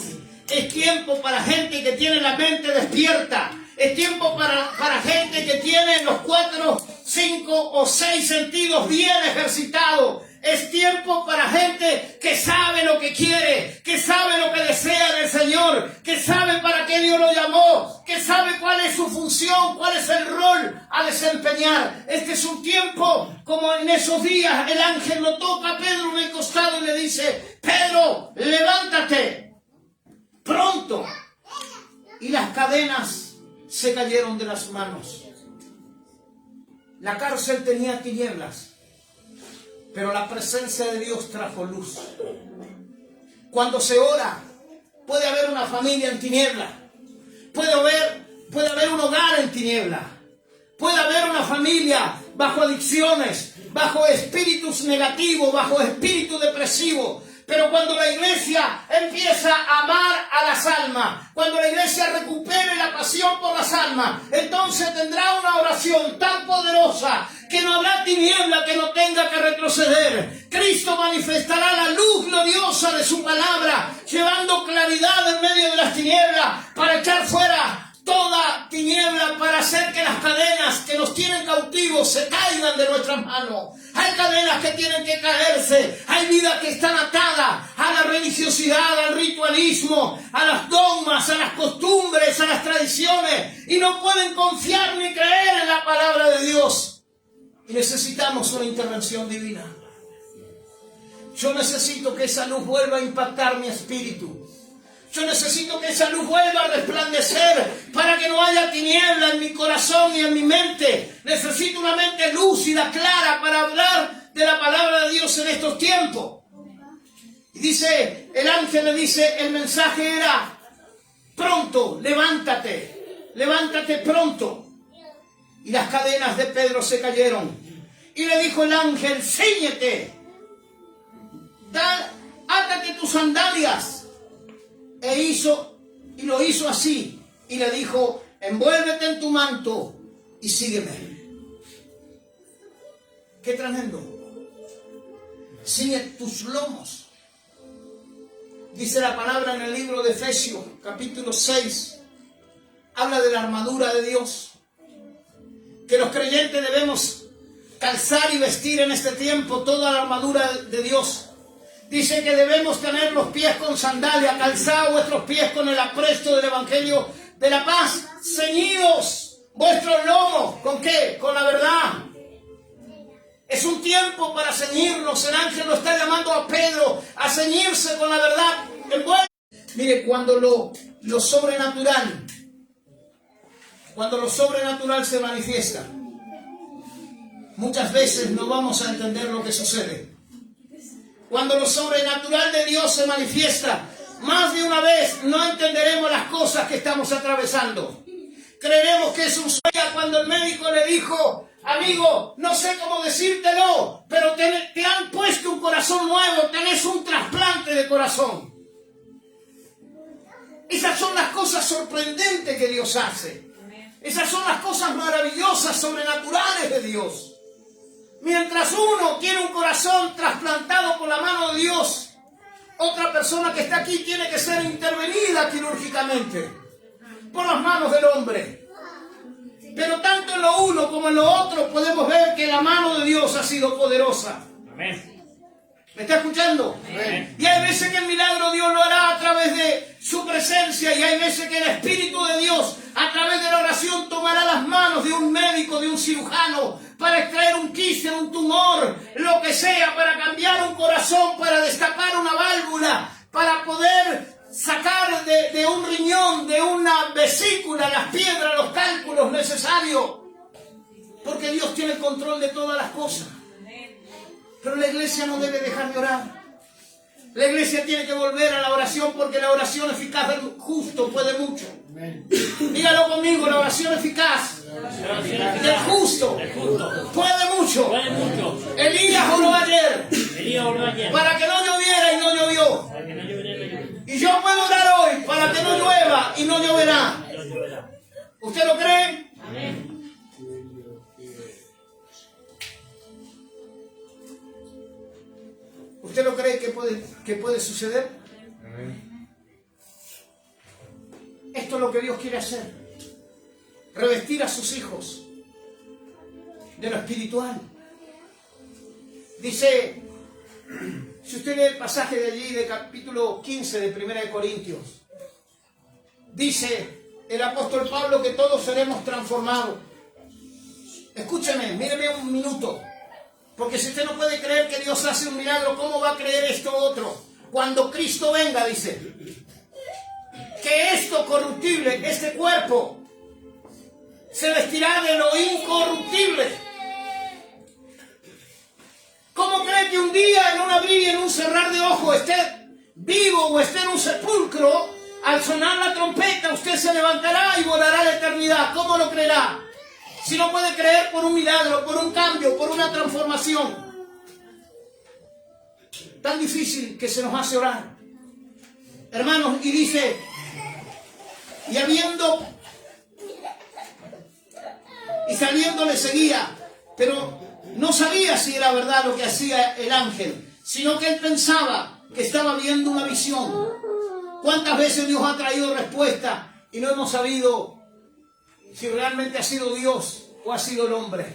Es tiempo para gente que tiene la mente despierta. Es tiempo para gente que tiene los 4, 5 o 6 sentidos bien ejercitados. Es tiempo para gente que sabe lo que quiere, que sabe lo que desea del Señor, que sabe para qué Dios lo llamó, que sabe cuál es su función, cuál es el rol a desempeñar. Este es un tiempo como en esos días el ángel lo toca a Pedro en el costado y le dice: Pedro, levántate pronto. Y las cadenas se cayeron de las manos. La cárcel tenía tinieblas, pero la presencia de Dios trajo luz. Cuando se ora, puede haber una familia en tiniebla, puede haber un hogar en tiniebla, puede haber una familia bajo adicciones, bajo espíritus negativos, bajo espíritu depresivo. Pero cuando la iglesia empieza a amar a las almas, cuando la iglesia recupere la pasión por las almas, entonces tendrá una oración tan poderosa que no habrá tiniebla que no tenga que retroceder. Cristo manifestará la luz gloriosa de su palabra, llevando claridad en medio de las tinieblas para echar fuera toda tiniebla, para hacer que las cadenas que nos tienen cautivos se caigan de nuestras manos. Hay cadenas que tienen que caerse, hay vidas que están atadas a la religiosidad, al ritualismo, a los dogmas, a las costumbres, a las tradiciones, y no pueden confiar ni creer en la palabra de Dios. Y necesitamos una intervención divina. Yo necesito que esa luz vuelva a impactar mi espíritu. Yo necesito que esa luz vuelva a resplandecer para que no haya tiniebla en mi corazón y en mi mente. Necesito una mente lúcida, clara, para hablar de la palabra de Dios en estos tiempos. Y dice, el ángel le dice, el mensaje era: pronto, levántate pronto. Y las cadenas de Pedro se cayeron. Y le dijo el ángel: cíñete, átate tus sandalias. Y lo hizo así, y le dijo: envuélvete en tu manto y sígueme. ¡Qué tremendo! Ciñe tus lomos. Dice la palabra en el libro de Efesios, capítulo 6, habla de la armadura de Dios, que los creyentes debemos calzar y vestir en este tiempo toda la armadura de Dios. Dice que debemos tener los pies con sandalia, calzad vuestros pies con el apresto del evangelio de la paz, ceñidos vuestros lomos. ¿Con qué? Con la verdad. Es un tiempo para ceñirnos. El ángel lo está llamando a Pedro a ceñirse con la verdad. Mire, cuando lo sobrenatural se manifiesta, muchas veces no vamos a entender lo que sucede. Cuando lo sobrenatural de Dios se manifiesta, más de una vez no entenderemos las cosas que estamos atravesando. Creeremos que es un sueño. Cuando el médico le dijo: amigo, no sé cómo decírtelo, pero te han puesto un corazón nuevo, tenés un trasplante de corazón. Esas son las cosas sorprendentes que Dios hace. Esas son las cosas maravillosas, sobrenaturales de Dios. Mientras uno tiene un corazón trasplantado por la mano de Dios, otra persona que está aquí tiene que ser intervenida quirúrgicamente por las manos del hombre. Pero tanto en lo uno como en lo otro podemos ver que la mano de Dios ha sido poderosa. Amén. ¿Me está escuchando? Amén. Y hay veces que el milagro Dios lo hará a través de su presencia, y hay veces que el Espíritu de Dios a través de la oración tomará las manos de un médico, de un cirujano, para extraer un quiste, un tumor, lo que sea, para cambiar un corazón, para destapar una válvula, para poder sacar de un riñón, de una vesícula, las piedras, los cálculos necesarios, porque Dios tiene el control de todas las cosas. Pero la iglesia no debe dejar de orar. La iglesia tiene que volver a la oración, porque la oración eficaz del justo puede mucho. Dígalo conmigo: la oración eficaz Del justo puede mucho. Elías oró ayer para que no lloviera y no llovió. Y yo puedo orar hoy para que no llueva y no lloverá. ¿Usted lo cree? ¿Usted lo cree que puede suceder? Esto es lo que Dios quiere hacer. Revestir a sus hijos de lo espiritual. Dice, si usted lee el pasaje de allí, de capítulo 15 de 1 de Corintios, dice el apóstol Pablo que todos seremos transformados. Escúcheme, míreme un minuto, porque si usted no puede creer que Dios hace un milagro, ¿cómo va a creer esto otro? Cuando Cristo venga, dice, que esto corruptible, este cuerpo, se vestirá de lo incorruptible. ¿Cómo cree que un día en un abrir y en un cerrar de ojos esté vivo o esté en un sepulcro? Al sonar la trompeta usted se levantará y volará a la eternidad. ¿Cómo lo creerá? Si no puede creer por un milagro, por un cambio, por una transformación. Tan difícil que se nos hace orar. Hermanos, y dice, y habiendo y saliendo le seguía, pero no sabía si era verdad lo que hacía el ángel, sino que él pensaba que estaba viendo una visión. ¿Cuántas veces Dios ha traído respuesta y no hemos sabido si realmente ha sido Dios o ha sido el hombre?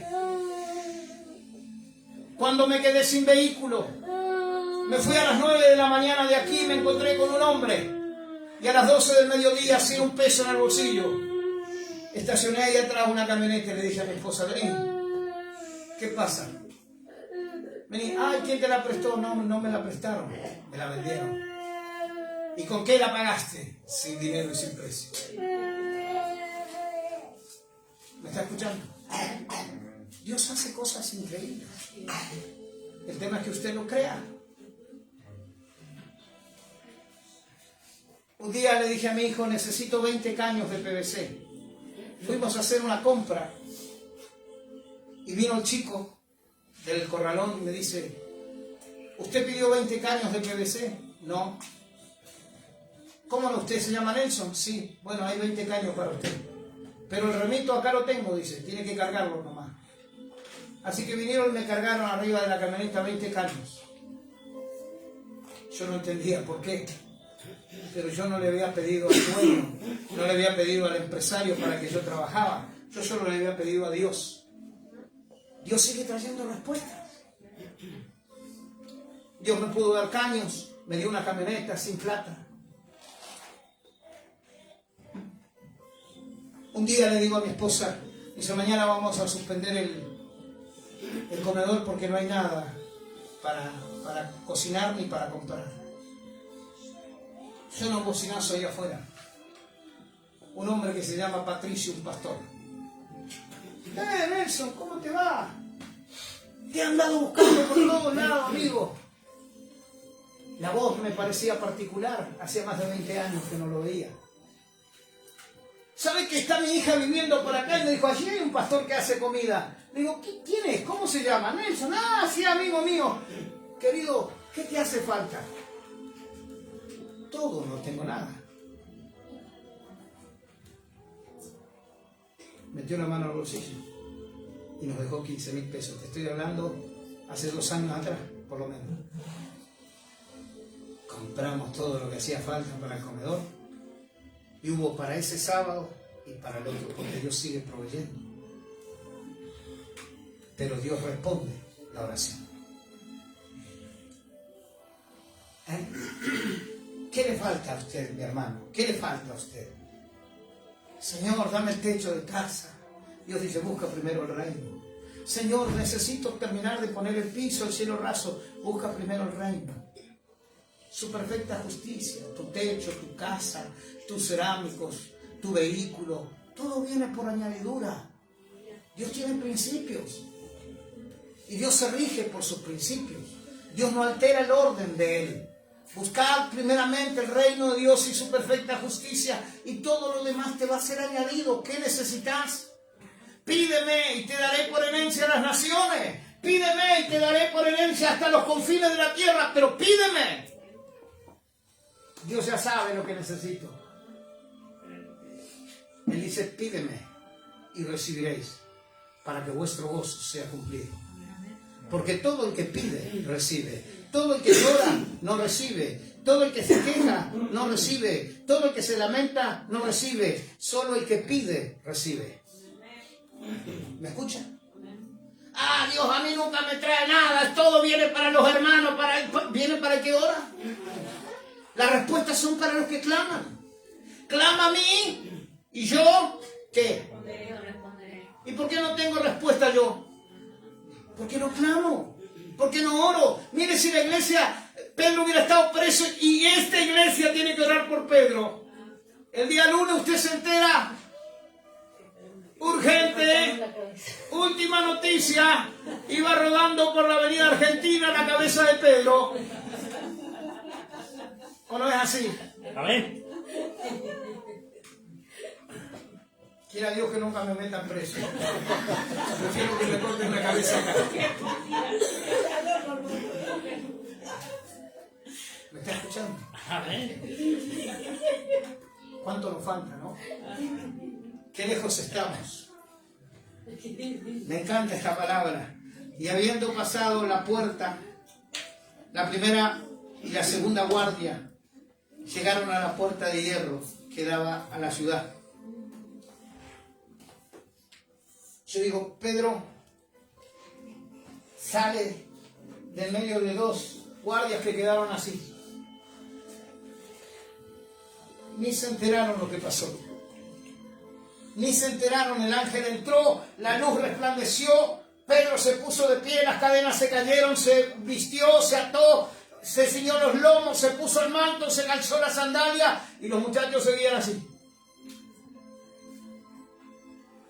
Cuando me quedé sin vehículo, me fui a las 9 de la mañana de aquí y me encontré con un hombre, y a las 12 del mediodía hacía un peso en el bolsillo. Estacioné ahí atrás una camioneta y le dije a mi esposa, vení, ¿qué pasa? Vení, ay, ¿quién te la prestó? No me la prestaron, me la vendieron. ¿Y con qué la pagaste? Sin dinero y sin precio. ¿Me está escuchando? Dios hace cosas increíbles. El tema es que usted lo crea. Un día le dije a mi hijo, necesito 20 caños de PVC. Fuimos a hacer una compra y vino el chico del corralón y me dice, ¿usted pidió 20 caños de PVC? No. ¿Cómo no? ¿Usted se llama Nelson? Sí. Bueno, hay 20 caños para usted. Pero el remito acá lo tengo, dice, tiene que cargarlo nomás. Así que vinieron y me cargaron arriba de la camioneta 20 caños. Yo no entendía por qué. Pero yo no le había pedido al dueño, no le había pedido al empresario para que yo trabajaba. Yo solo le había pedido a Dios. Dios sigue trayendo respuestas. Dios me pudo dar caños, me dio una camioneta sin plata. Un día le digo a mi esposa, dice, mañana vamos a suspender el comedor porque no hay nada para cocinar ni para comprar. Suena un bocinazo ahí afuera. Un hombre que se llama Patricio, un pastor. Nelson, ¿cómo te va? Te han andado buscando por todos lados, amigo. La voz me parecía particular. Hacía más de 20 años que no lo veía. ¿Sabe que está mi hija viviendo por acá? Y me dijo, allí hay un pastor que hace comida. Le digo, ¿quién es? ¿Cómo se llama? Nelson. Ah, sí, amigo mío. Querido, ¿qué te hace falta? Todo, no tengo nada. Metió la mano al bolsillo y nos dejó 15.000 pesos. Te estoy hablando hace 2 años atrás, por lo menos. Compramos todo lo que hacía falta para el comedor y hubo para ese sábado y para el otro, porque Dios sigue proveyendo. Pero Dios responde la oración. ¿Qué le falta a usted, mi hermano? ¿Qué le falta a usted? Señor, dame el techo de casa. Dios dice, busca primero el reino. Señor, necesito terminar de poner el piso, el cielo raso. Busca primero el reino. Su perfecta justicia, tu techo, tu casa, tus cerámicos, tu vehículo, todo viene por añadidura. Dios tiene principios y Dios se rige por sus principios. Dios no altera el orden de Él. Buscad primeramente el reino de Dios y su perfecta justicia y todo lo demás te va a ser añadido. ¿Qué necesitas? Pídeme y te daré por herencia a las naciones. Pídeme y te daré por herencia hasta los confines de la tierra, pero pídeme. Dios ya sabe lo que necesito. Él dice, pídeme y recibiréis, para que vuestro gozo sea cumplido. Porque todo el que pide, recibe. Todo el que llora, no recibe. Todo el que se queja, no recibe. Todo el que se lamenta, no recibe. Solo el que pide, recibe. ¿Me escuchan? Ah, Dios a mí nunca me trae nada. Todo viene para los hermanos. ¿Viene para el que ora? Las respuestas son para los que claman. Clama a mí. ¿Y yo qué? ¿Y por qué no tengo respuesta yo? ¿Por qué no clamo? ¿Por qué no oro? Mire, si la iglesia, Pedro hubiera estado preso y esta iglesia tiene que orar por Pedro. El día lunes usted se entera. Urgente, última noticia, iba rodando por la avenida Argentina la cabeza de Pedro. ¿O no es así? A ver. Quiera Dios que nunca me metan preso. Prefiero que me corten la cabeza acá. ¿Me está escuchando? A ver. ¿Cuánto nos falta, no? Qué lejos estamos. Me encanta esta palabra. Y habiendo pasado la puerta, la primera y la segunda guardia llegaron a la puerta de hierro que daba a la ciudad. Yo digo, Pedro sale del medio de dos guardias que quedaron así. Ni se enteraron lo que pasó. Ni se enteraron, el ángel entró, la luz resplandeció, Pedro se puso de pie, las cadenas se cayeron, se vistió, se ató, se ciñó los lomos, se puso el manto, se calzó la sandalia y los muchachos seguían así.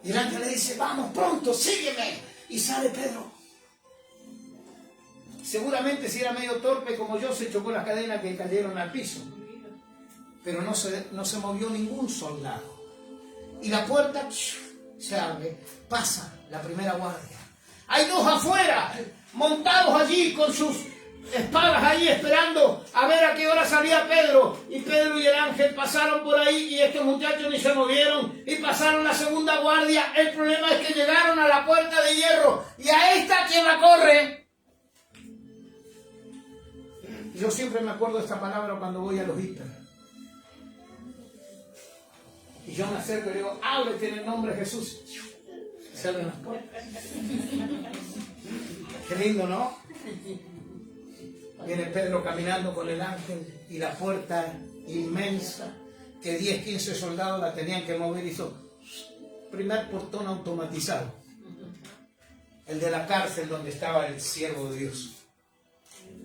Y el ángel le dice, vamos pronto, sígueme. Y sale Pedro. Seguramente si era medio torpe como yo, se chocó las cadenas que cayeron al piso. Pero no se movió ningún soldado. Y la puerta se abre, pasa la primera guardia. Hay dos afuera, montados allí con sus espadas ahí esperando a ver a qué hora salía Pedro. Y Pedro y el ángel pasaron por ahí y estos muchachos ni se movieron. Y pasaron la segunda guardia. El problema es que llegaron a la puerta de hierro. Y a esta, ¿quién la corre? Yo siempre me acuerdo de esta palabra cuando voy a los hiper. Y yo me acerco y le digo, ábrete en el nombre de Jesús. Se abren las puertas. Qué lindo, ¿no? Viene Pedro caminando con el ángel y la puerta inmensa, que 10, 15 soldados la tenían que mover, hizo primer portón automatizado. El de la cárcel donde estaba el siervo de Dios.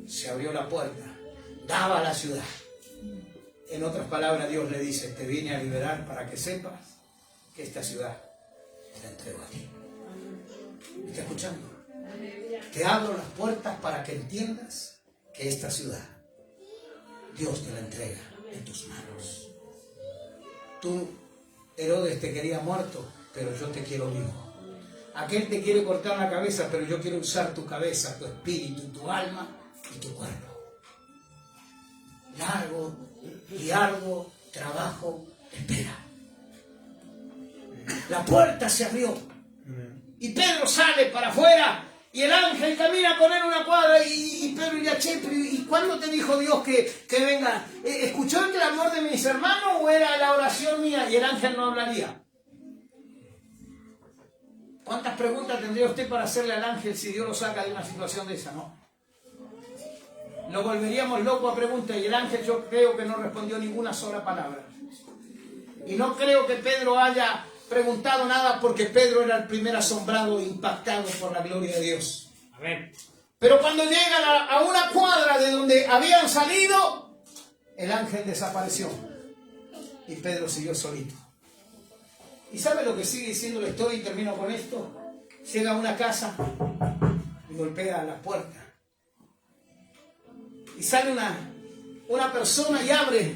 Se abrió la puerta, daba a la ciudad. En otras palabras, Dios le dice, te vine a liberar para que sepas que esta ciudad te la entrego a ti. ¿Me está escuchando? Te abro las puertas para que entiendas que esta ciudad, Dios te la entrega en tus manos. Tú, Herodes, te quería muerto, pero yo te quiero vivo. Aquel te quiere cortar la cabeza, pero yo quiero usar tu cabeza, tu espíritu, tu alma y tu cuerpo. Largo y arduo trabajo te espera. La puerta se abrió y Pedro sale para afuera y el ángel camina con él una cuadra y Pedro diría, che, ¿y cuándo te dijo Dios que venga? ¿Escuchó el clamor de mis hermanos o era la oración mía? Y el ángel no hablaría. ¿Cuántas preguntas tendría usted para hacerle al ángel si Dios lo saca de una situación de esa? No. Lo volveríamos loco a preguntas y el ángel yo creo que no respondió ninguna sola palabra. Y no creo que Pedro haya preguntado nada porque Pedro era el primer asombrado e impactado por la gloria de Dios. Amén. Pero cuando llegan a una cuadra de donde habían salido, el ángel desapareció y Pedro siguió solito. ¿Y sabe lo que sigue diciendo la historia? Y termino con esto. Llega a una casa y golpea a la puerta. Y sale una persona y abre.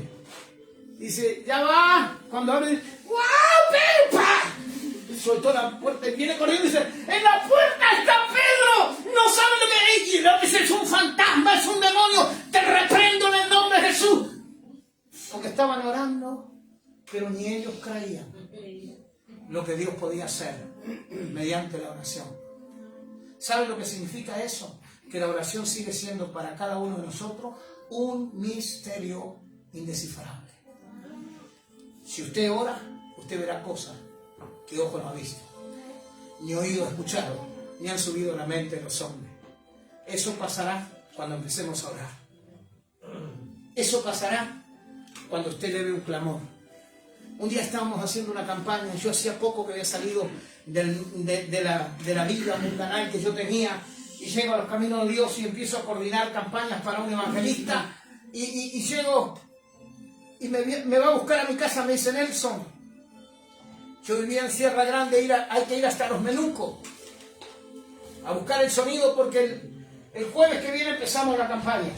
Dice, ya va. Cuando abre, ¡guau, Pepa! soltó la puerta y viene corriendo y dice, ¡en la puerta está Pedro! ¡No sabe lo que es! Y le dice, es un fantasma, es un demonio, te reprendo en el nombre de Jesús. Porque estaban orando, pero ni ellos creían lo que Dios podía hacer mediante la oración. ¿Saben lo que significa eso? Que la oración sigue siendo para cada uno de nosotros un misterio indescifrable. Si usted ora, usted verá cosas que ojo no ha visto, ni oído ha escuchado, ni han subido a la mente de los hombres. Eso pasará cuando empecemos a orar. Eso pasará cuando usted le dé un clamor. Un día estábamos haciendo una campaña, yo hacía poco que había salido de la vida mundanal que yo tenía, y llego a los caminos de Dios y empiezo a coordinar campañas para un evangelista, y llego, y me va a buscar a mi casa, me dice, Nelson, yo vivía en Sierra Grande, hay que ir hasta Los Menucos a buscar el sonido porque el jueves que viene empezamos la campaña.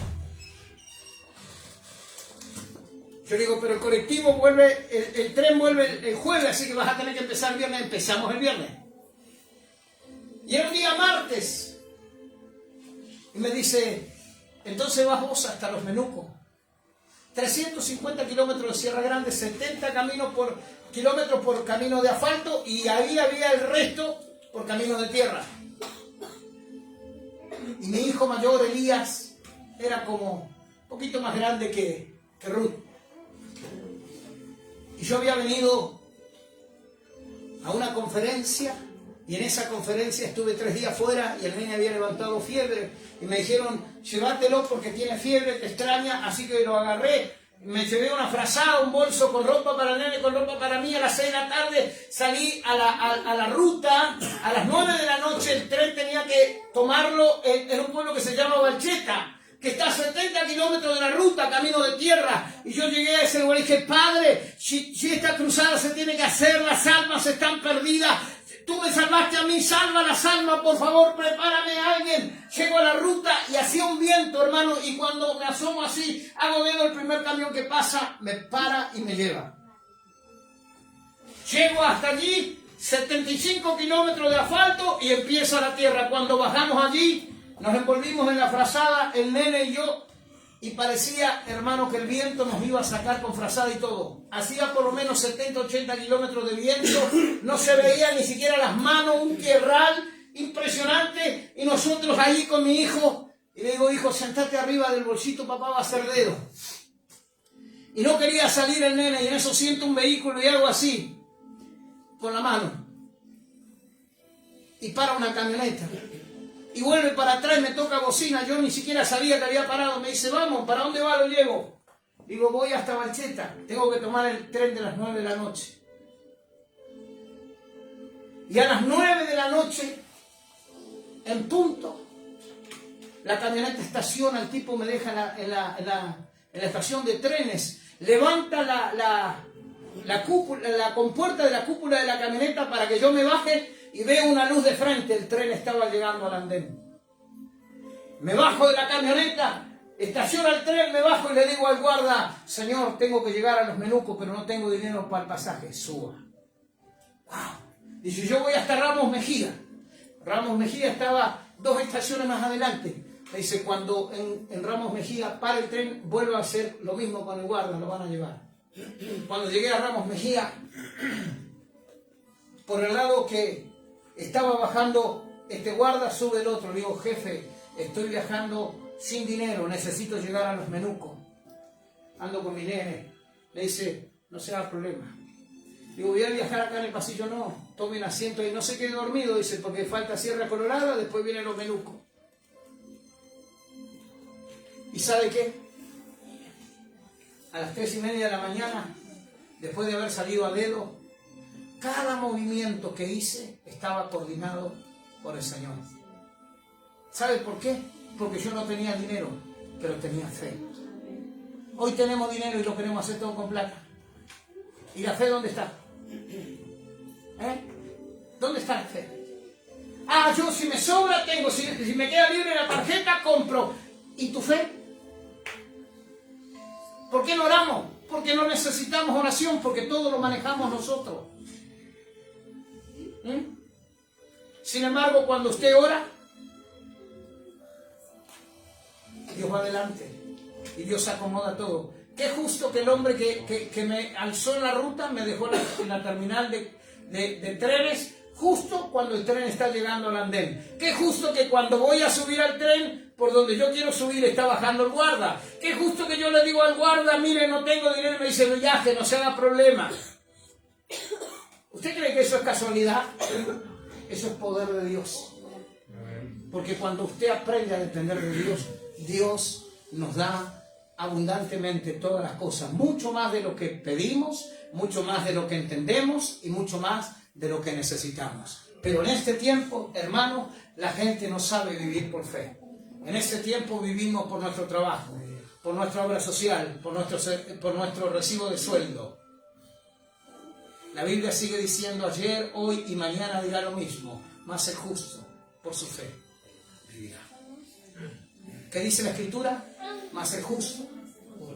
Yo digo, pero el colectivo vuelve, el tren vuelve el jueves, así que vas a tener que empezar el viernes. Empezamos el viernes. Y era un día martes. Y me dice, entonces vas vos hasta Los Menucos. 350 kilómetros de Sierra Grande, 70 kilómetros por camino de asfalto, y ahí había el resto por camino de tierra. Y mi hijo mayor, Elías, era como un poquito más grande que Ruth. Y yo había venido a una conferencia, y en esa conferencia estuve 3 días fuera, y el nene había levantado fiebre, y me dijeron, llévatelo porque tiene fiebre, te extraña, así que lo agarré. Me llevé una frazada, un bolso con ropa para el nene, con ropa para mí. A las 6 de la tarde salí a la ruta. A las 9 de la noche el tren tenía que tomarlo en un pueblo que se llama Valcheta, que está a 70 kilómetros de la ruta, camino de tierra. Y yo llegué a ese lugar y dije, Padre, si esta cruzada se tiene que hacer, las almas están perdidas. Tú me salvaste a mí, salva las almas, por favor, prepárame a alguien. Llego a la ruta y hacía un viento, hermano, y cuando me asomo así, hago dedo el primer camión que pasa, me para y me lleva. Llego hasta allí, 75 kilómetros de asfalto, y empieza la tierra. Cuando bajamos allí, nos envolvimos en la frazada, el nene y yo, y parecía, hermano, que el viento nos iba a sacar con frazada y todo. Hacía por lo menos 70, 80 kilómetros de viento, no se veía ni siquiera las manos, un tierral impresionante, y nosotros ahí con mi hijo, y le digo, hijo, sentate arriba del bolsito, papá va a hacer dedo. Y no quería salir el nene, y en eso siento un vehículo y hago así, con la mano, y para una camioneta. Y vuelve para atrás y me toca bocina. Yo ni siquiera sabía que había parado. Me dice, vamos, ¿para dónde va? Lo llevo. Digo, voy hasta Valcheta. Tengo que tomar el tren de las 9 de la noche. Y a las 9 de la noche, en punto, la camioneta estaciona. El tipo me deja en la estación de trenes. Levanta la compuerta de la cúpula de la camioneta para que yo me baje. Y veo una luz de frente, el tren estaba llegando al andén. Me bajo de la camioneta, estaciona el tren, me bajo y le digo al guarda, señor, tengo que llegar a Los Menucos, pero no tengo dinero para el pasaje, suba. Wow. Dice, yo voy hasta Ramos Mejía. Ramos Mejía estaba 2 estaciones más adelante. Me dice, cuando en Ramos Mejía para el tren, vuelvo a hacer lo mismo con el guarda, lo van a llevar. Cuando llegué a Ramos Mejía, por el lado que estaba bajando este guarda, sube el otro. Le digo, jefe, estoy viajando sin dinero, necesito llegar a Los Menucos. Ando con mi nene. Le dice, no será problema. Digo, voy a viajar acá en el pasillo. No, tome un asiento y no se quede dormido, dice, porque falta Sierra Colorada, después vienen Los Menucos. ¿Y sabe qué? A las 3:30 de la mañana, después de haber salido a dedo, cada movimiento que hice estaba coordinado por el Señor. ¿Sabe por qué? Porque yo no tenía dinero, pero tenía fe. Hoy tenemos dinero y lo queremos hacer todo con plata. ¿Y la fe dónde está? ¿Dónde está la fe? Ah, yo si me sobra tengo, si me queda libre la tarjeta compro. ¿Y tu fe? ¿Por qué no oramos? Porque no necesitamos oración, porque todo lo manejamos nosotros. Sin embargo, cuando usted ora, Dios va adelante y Dios acomoda todo. Qué justo que el hombre que me alzó en la ruta me dejó en la terminal de trenes justo cuando el tren está llegando al andén. Qué justo que cuando voy a subir al tren, por donde yo quiero subir, está bajando el guarda. Qué justo que yo le digo al guarda, mire, no tengo dinero, y me dice, viaje, no se haga problema. ¿Usted cree que eso es casualidad? Eso es poder de Dios. Porque cuando usted aprende a depender de Dios, Dios nos da abundantemente todas las cosas, mucho más de lo que pedimos, mucho más de lo que entendemos y mucho más de lo que necesitamos. Pero en este tiempo, hermanos, la gente no sabe vivir por fe. En este tiempo vivimos por nuestro trabajo, por nuestra obra social, por nuestro recibo de sueldo. La Biblia sigue diciendo ayer, hoy y mañana dirá lo mismo, mas el justo por su fe vivirá. ¿Qué dice la Escritura? Mas el justo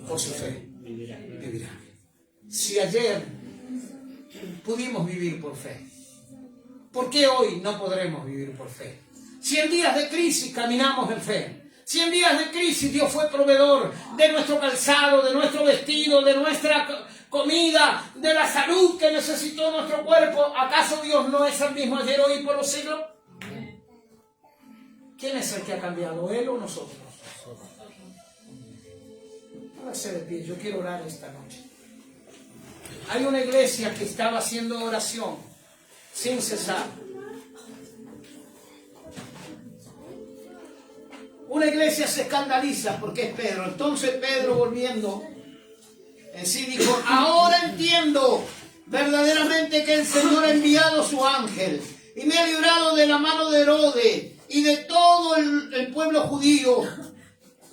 por su fe vivirá. Si ayer pudimos vivir por fe, ¿por qué hoy no podremos vivir por fe? Si en días de crisis caminamos en fe, si en días de crisis Dios fue proveedor de nuestro calzado, de nuestro vestido, de nuestra comida, de la salud que necesitó nuestro cuerpo, ¿acaso Dios no es el mismo ayer, hoy y por los siglos? ¿Quién es el que ha cambiado, él o nosotros? Póngase de pie, yo quiero orar esta noche. Hay una iglesia que estaba haciendo oración sin cesar. Una iglesia se escandaliza porque es Pedro. Entonces Pedro, volviendo en sí, dijo, ahora entiendo verdaderamente que el Señor ha enviado su ángel y me ha librado de la mano de Herodes y de todo el pueblo judío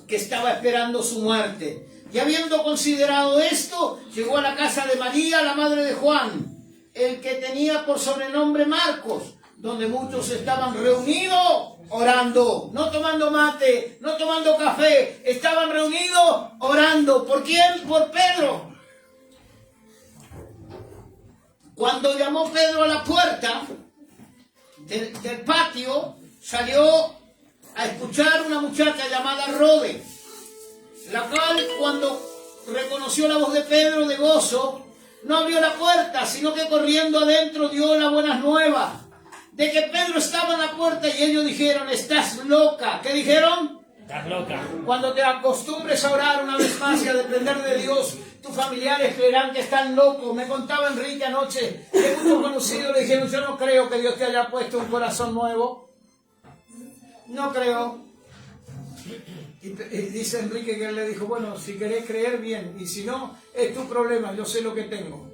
que estaba esperando su muerte. Y habiendo considerado esto, llegó a la casa de María, la madre de Juan, el que tenía por sobrenombre Marcos, donde muchos estaban reunidos orando, no tomando mate, no tomando café, estaban reunidos orando. ¿Por quién? Por Pedro. Cuando llamó Pedro a la puerta del patio, salió a escuchar una muchacha llamada Rode, la cual cuando reconoció la voz de Pedro de gozo, no abrió la puerta, sino que corriendo adentro dio las buenas nuevas de que Pedro estaba en la puerta, y ellos dijeron, estás loca. ¿Qué dijeron? Estás loca. Cuando te acostumbres a orar una vez más y a depender de Dios, tus familiares creerán que están locos. Me contaba Enrique anoche que muchos conocidos le dijeron, yo no creo que Dios te haya puesto un corazón nuevo. No creo. Y dice Enrique que él le dijo, bueno, si querés creer bien, y si no, es tu problema, yo sé lo que tengo.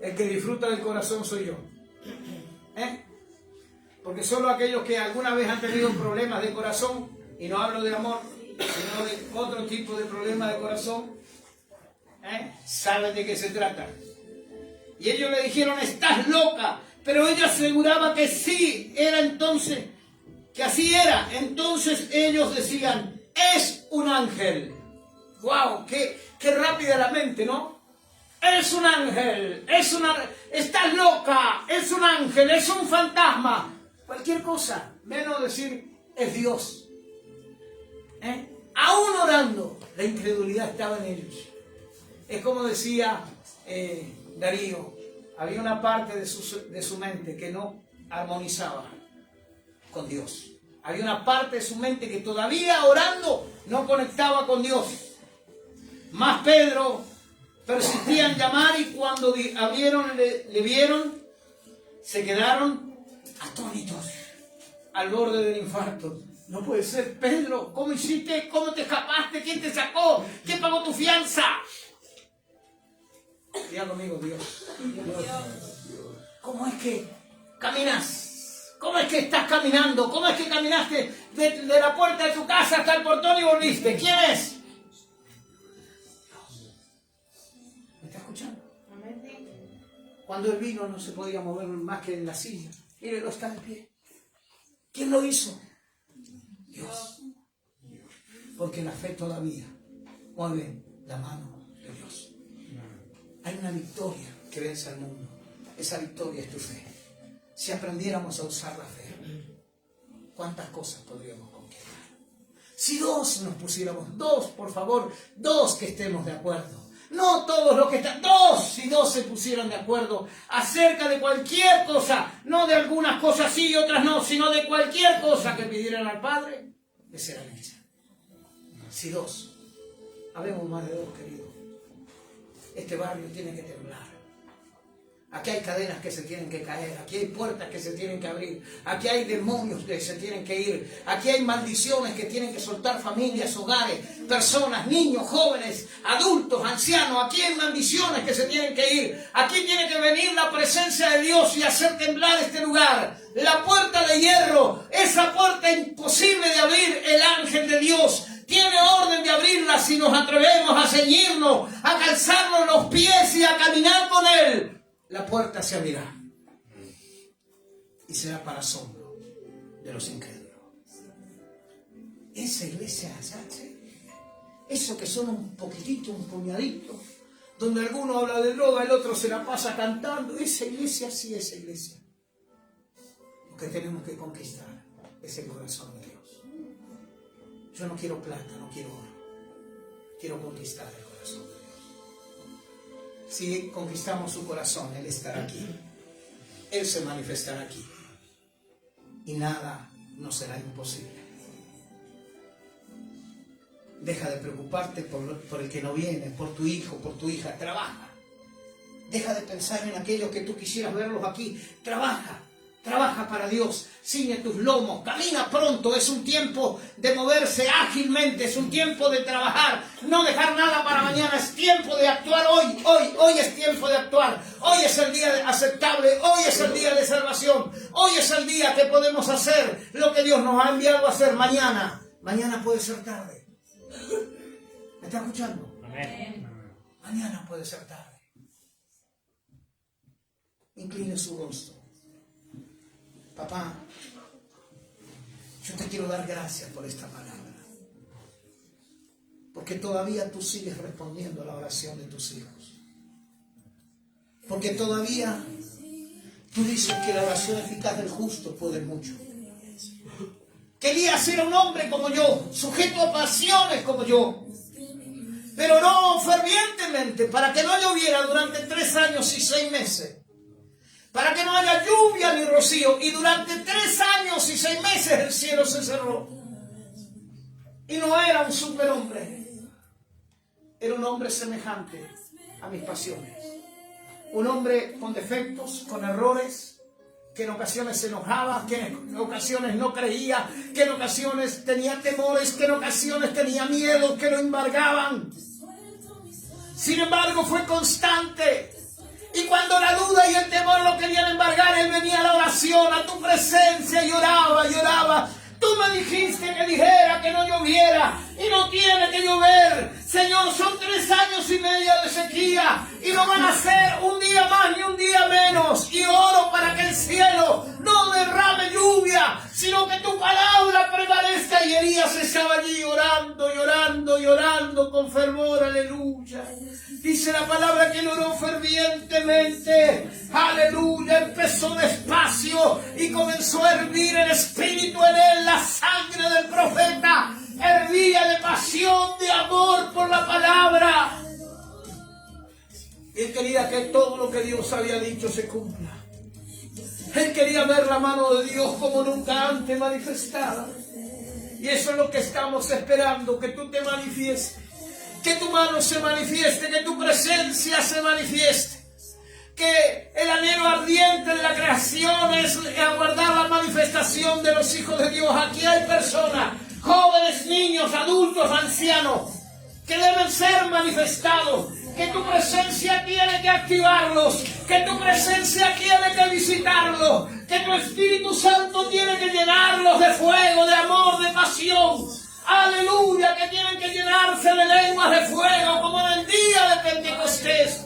El que disfruta del corazón soy yo. Porque solo aquellos que alguna vez han tenido problemas de corazón, y no hablo de amor, sino de otro tipo de problemas de corazón, saben de qué se trata. Y ellos le dijeron, estás loca, pero ella aseguraba que sí, era entonces, que así era. Entonces ellos decían, es un ángel. ¡Wow! ¡Qué rápida la mente!, ¿no? Es un ángel, estás loca, es un ángel, es un fantasma. Cualquier cosa, menos decir, es Dios. Aún orando, la incredulidad estaba en ellos. Es como decía Darío, había una parte de su mente que no armonizaba con Dios. Había una parte de su mente que todavía orando no conectaba con Dios. Más Pedro persistía en llamar, y cuando abrieron, le vieron, se quedaron atónitos, al borde del infarto. No puede ser, Pedro, ¿cómo hiciste? ¿Cómo te escapaste? ¿Quién te sacó? ¿Quién pagó tu fianza? Diga conmigo, Dios. ¿Cómo es que caminas? ¿Cómo es que estás caminando? ¿Cómo es que caminaste de la puerta de tu casa hasta el portón y volviste? ¿Quién es? ¿Me está escuchando? Cuando él vino no se podía mover más que en la silla. Mire, no está de pie. ¿Quién lo hizo? Dios. Porque la fe todavía mueve la mano de Dios. Hay una victoria que vence al mundo. Esa victoria es tu fe. si aprendiéramos a usar la fe, ¿cuántas cosas podríamos conquistar? Si dos nos pusiéramos, dos, por favor, dos que estemos de acuerdo. No todos los que están, si dos se pusieran de acuerdo acerca de cualquier cosa, no de algunas cosas sí y otras no, sino de cualquier cosa que pidieran al Padre, le serán hechas. Si dos, habemos más de dos, queridos. Este barrio tiene que temblar. Aquí hay cadenas que se tienen que caer, aquí hay puertas que se tienen que abrir, aquí hay demonios que se tienen que ir, aquí hay maldiciones que tienen que soltar familias, hogares, personas, niños, jóvenes, adultos, ancianos. Aquí hay maldiciones que se tienen que ir. Aquí tiene que venir la presencia de Dios y hacer temblar este lugar. La puerta de hierro, esa puerta imposible de abrir, el ángel de Dios tiene orden de abrirla si nos atrevemos a ceñirnos, a calzarnos los pies y a caminar con Él. La puerta se abrirá y será para asombro de los incrédulos. Esa iglesia, ¿sabes? Eso que son un poquitito, un puñadito, donde alguno habla de droga, el otro se la pasa cantando. Esa iglesia, sí, esa iglesia. Lo que tenemos que conquistar es el corazón de Dios. Yo no quiero plata, no quiero oro. Quiero conquistar el corazón de Dios. Si conquistamos su corazón, Él estará aquí. Él se manifestará aquí. Y nada nos será imposible. Deja de preocuparte por el que no viene, por tu hijo, por tu hija. Trabaja. Deja de pensar en aquellos que tú quisieras verlos aquí. Trabaja. Trabaja para Dios, ciñe tus lomos, camina pronto, es un tiempo de moverse ágilmente, es un tiempo de trabajar, no dejar nada para mañana, es tiempo de actuar hoy es tiempo de actuar, hoy es el día aceptable, hoy es el día de salvación, hoy es el día que podemos hacer lo que Dios nos ha enviado a hacer. Mañana puede ser tarde. ¿Me está escuchando? Amén. Mañana puede ser tarde. Incline su rostro. Papá, yo te quiero dar gracias por esta palabra, porque todavía tú sigues respondiendo a la oración de tus hijos, porque todavía tú dices que la oración eficaz del justo puede mucho. Que Elías era un hombre como yo, sujeto a pasiones como yo, pero no fervientemente, para que no lloviera durante 3 años y 6 meses. Para que no haya lluvia ni rocío. Y durante 3 años y 6 meses el cielo se cerró. Y no era un superhombre. Era un hombre semejante a mis pasiones. Un hombre con defectos, con errores, que en ocasiones se enojaba, que en ocasiones no creía, que en ocasiones tenía temores, que en ocasiones tenía miedo, que lo embargaban. Sin embargo, fue constante. Y cuando la duda y el temor lo querían embargar, él venía a la oración, a tu presencia, y lloraba. Tú me dijiste que dijera que no lloviera, y no tiene que llover. Señor, son 3 años y medio de sequía, y no van a ser un día más ni un día menos. Y oro para que el cielo no derrame lluvia, sino que tu palabra prevalezca. Y Elías estaba allí llorando con fervor, aleluya. Dice la palabra que él oró fervientemente, aleluya, empezó despacio y comenzó a hervir el espíritu en él, la sangre del profeta hervía de pasión, de amor por la palabra. Él quería que todo lo que Dios había dicho se cumpla. Él quería ver la mano de Dios como nunca antes manifestada. Y eso es lo que estamos esperando, que tú te manifiestes. Que tu mano se manifieste, que tu presencia se manifieste. Que el anhelo ardiente de la creación es aguardar la manifestación de los hijos de Dios. Aquí hay personas, jóvenes, niños, adultos, ancianos, que deben ser manifestados. Que tu presencia tiene que activarlos, que tu presencia tiene que visitarlos, que tu Espíritu Santo tiene que llenarlos de fuego, de amor, de pasión. Aleluya, que tienen que llenarse de lenguas de fuego como en el día de Pentecostés.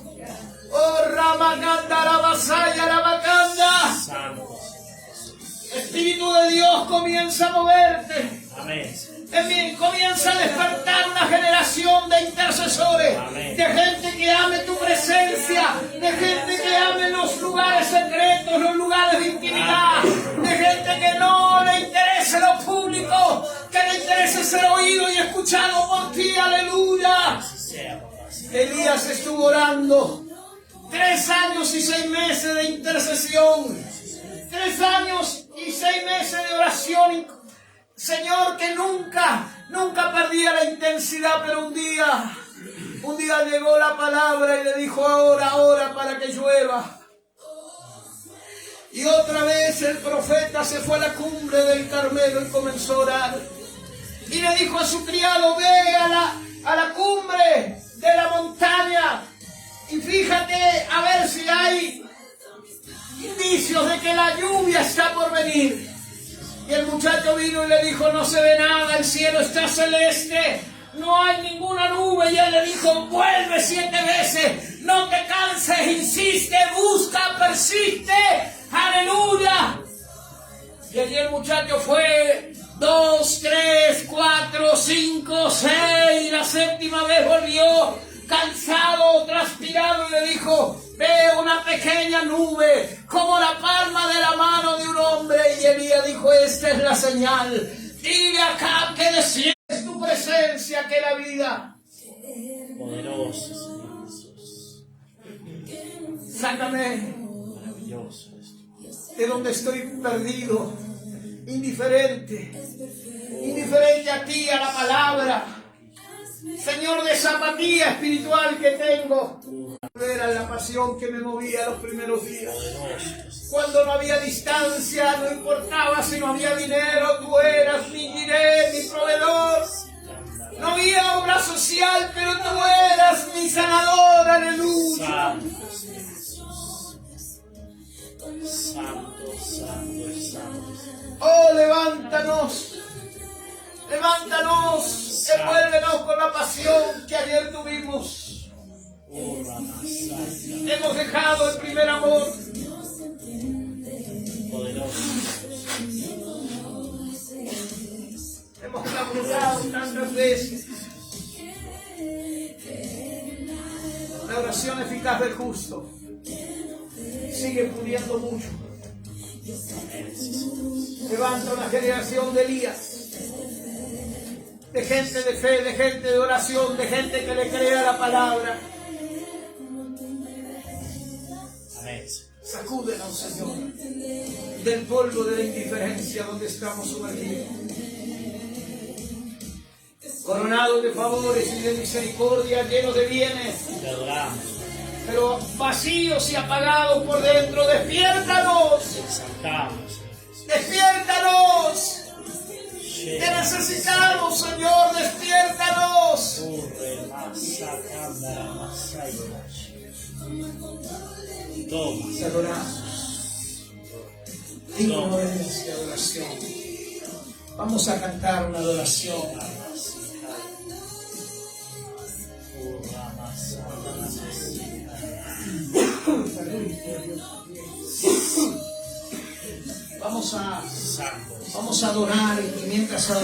Oh, Ramacanda, Rabasaya, Rabacanda. Espíritu de Dios comienza a moverte. Amén. Comienza a despertar una generación de intercesores. Amén. De gente que ame tu presencia, de gente que ame los lugares secretos, los lugares de intimidad. merece ser oído y escuchado por ti, aleluya. Elías estuvo orando 3 años y 6 meses de intercesión, 3 años y 6 meses de oración, Señor, que nunca perdía la intensidad, pero un día llegó la palabra y le dijo: ahora ora para que llueva. Y otra vez el profeta se fue a la cumbre del Carmelo y comenzó a orar. Y le dijo a su criado: ve a la cumbre de la montaña y fíjate a ver si hay indicios de que la lluvia está por venir. Y el muchacho vino y le dijo: no se ve nada, el cielo está celeste, no hay ninguna nube. Y él le dijo: vuelve 7 veces, no te canses, insiste, busca, persiste, aleluya. Y allí el muchacho fue 2, 3, 4, 5, 6, la 7ª vez volvió, cansado, transpirado, y le dijo: veo una pequeña nube, como la palma de la mano de un hombre. Y Elías dijo: esta es la señal. Dile acá que desciendes tu presencia, que la vida. Poderoso Señor Jesús. Sácame Maravilloso esto. de donde estoy perdido, indiferente a ti, a la palabra. Señor, de esa apatía espiritual que tengo. Era la pasión que me movía los primeros días. Cuando no había distancia, no importaba si no había dinero, tú eras mi jiré, mi proveedor. No había obra social, pero tú eras mi sanador, aleluya. Santo, santo, santo, santo. Oh, levántanos, envuélvenos con la pasión que ayer tuvimos. Hemos dejado el primer amor. Poderoso. Hemos clamorado tantas veces. La oración eficaz del justo sigue pudiendo mucho. Levanta una generación de Elías, de gente de fe, de gente de oración, de gente que le crea la palabra. Amén. Sacúdenos, Señor, del polvo de la indiferencia donde estamos sumergidos. Coronados de favores y de misericordia, llenos de bienes, Te adoramos. pero vacíos y apagados por dentro. ¡Despiértanos! Te exaltamos. ¡Despiértanos! Te necesitamos, Señor, despiértanos. Toma. Te adoramos. Digno eres de adoración. Vamos a cantar una adoración. Vamos a adorar, y mientras adoramos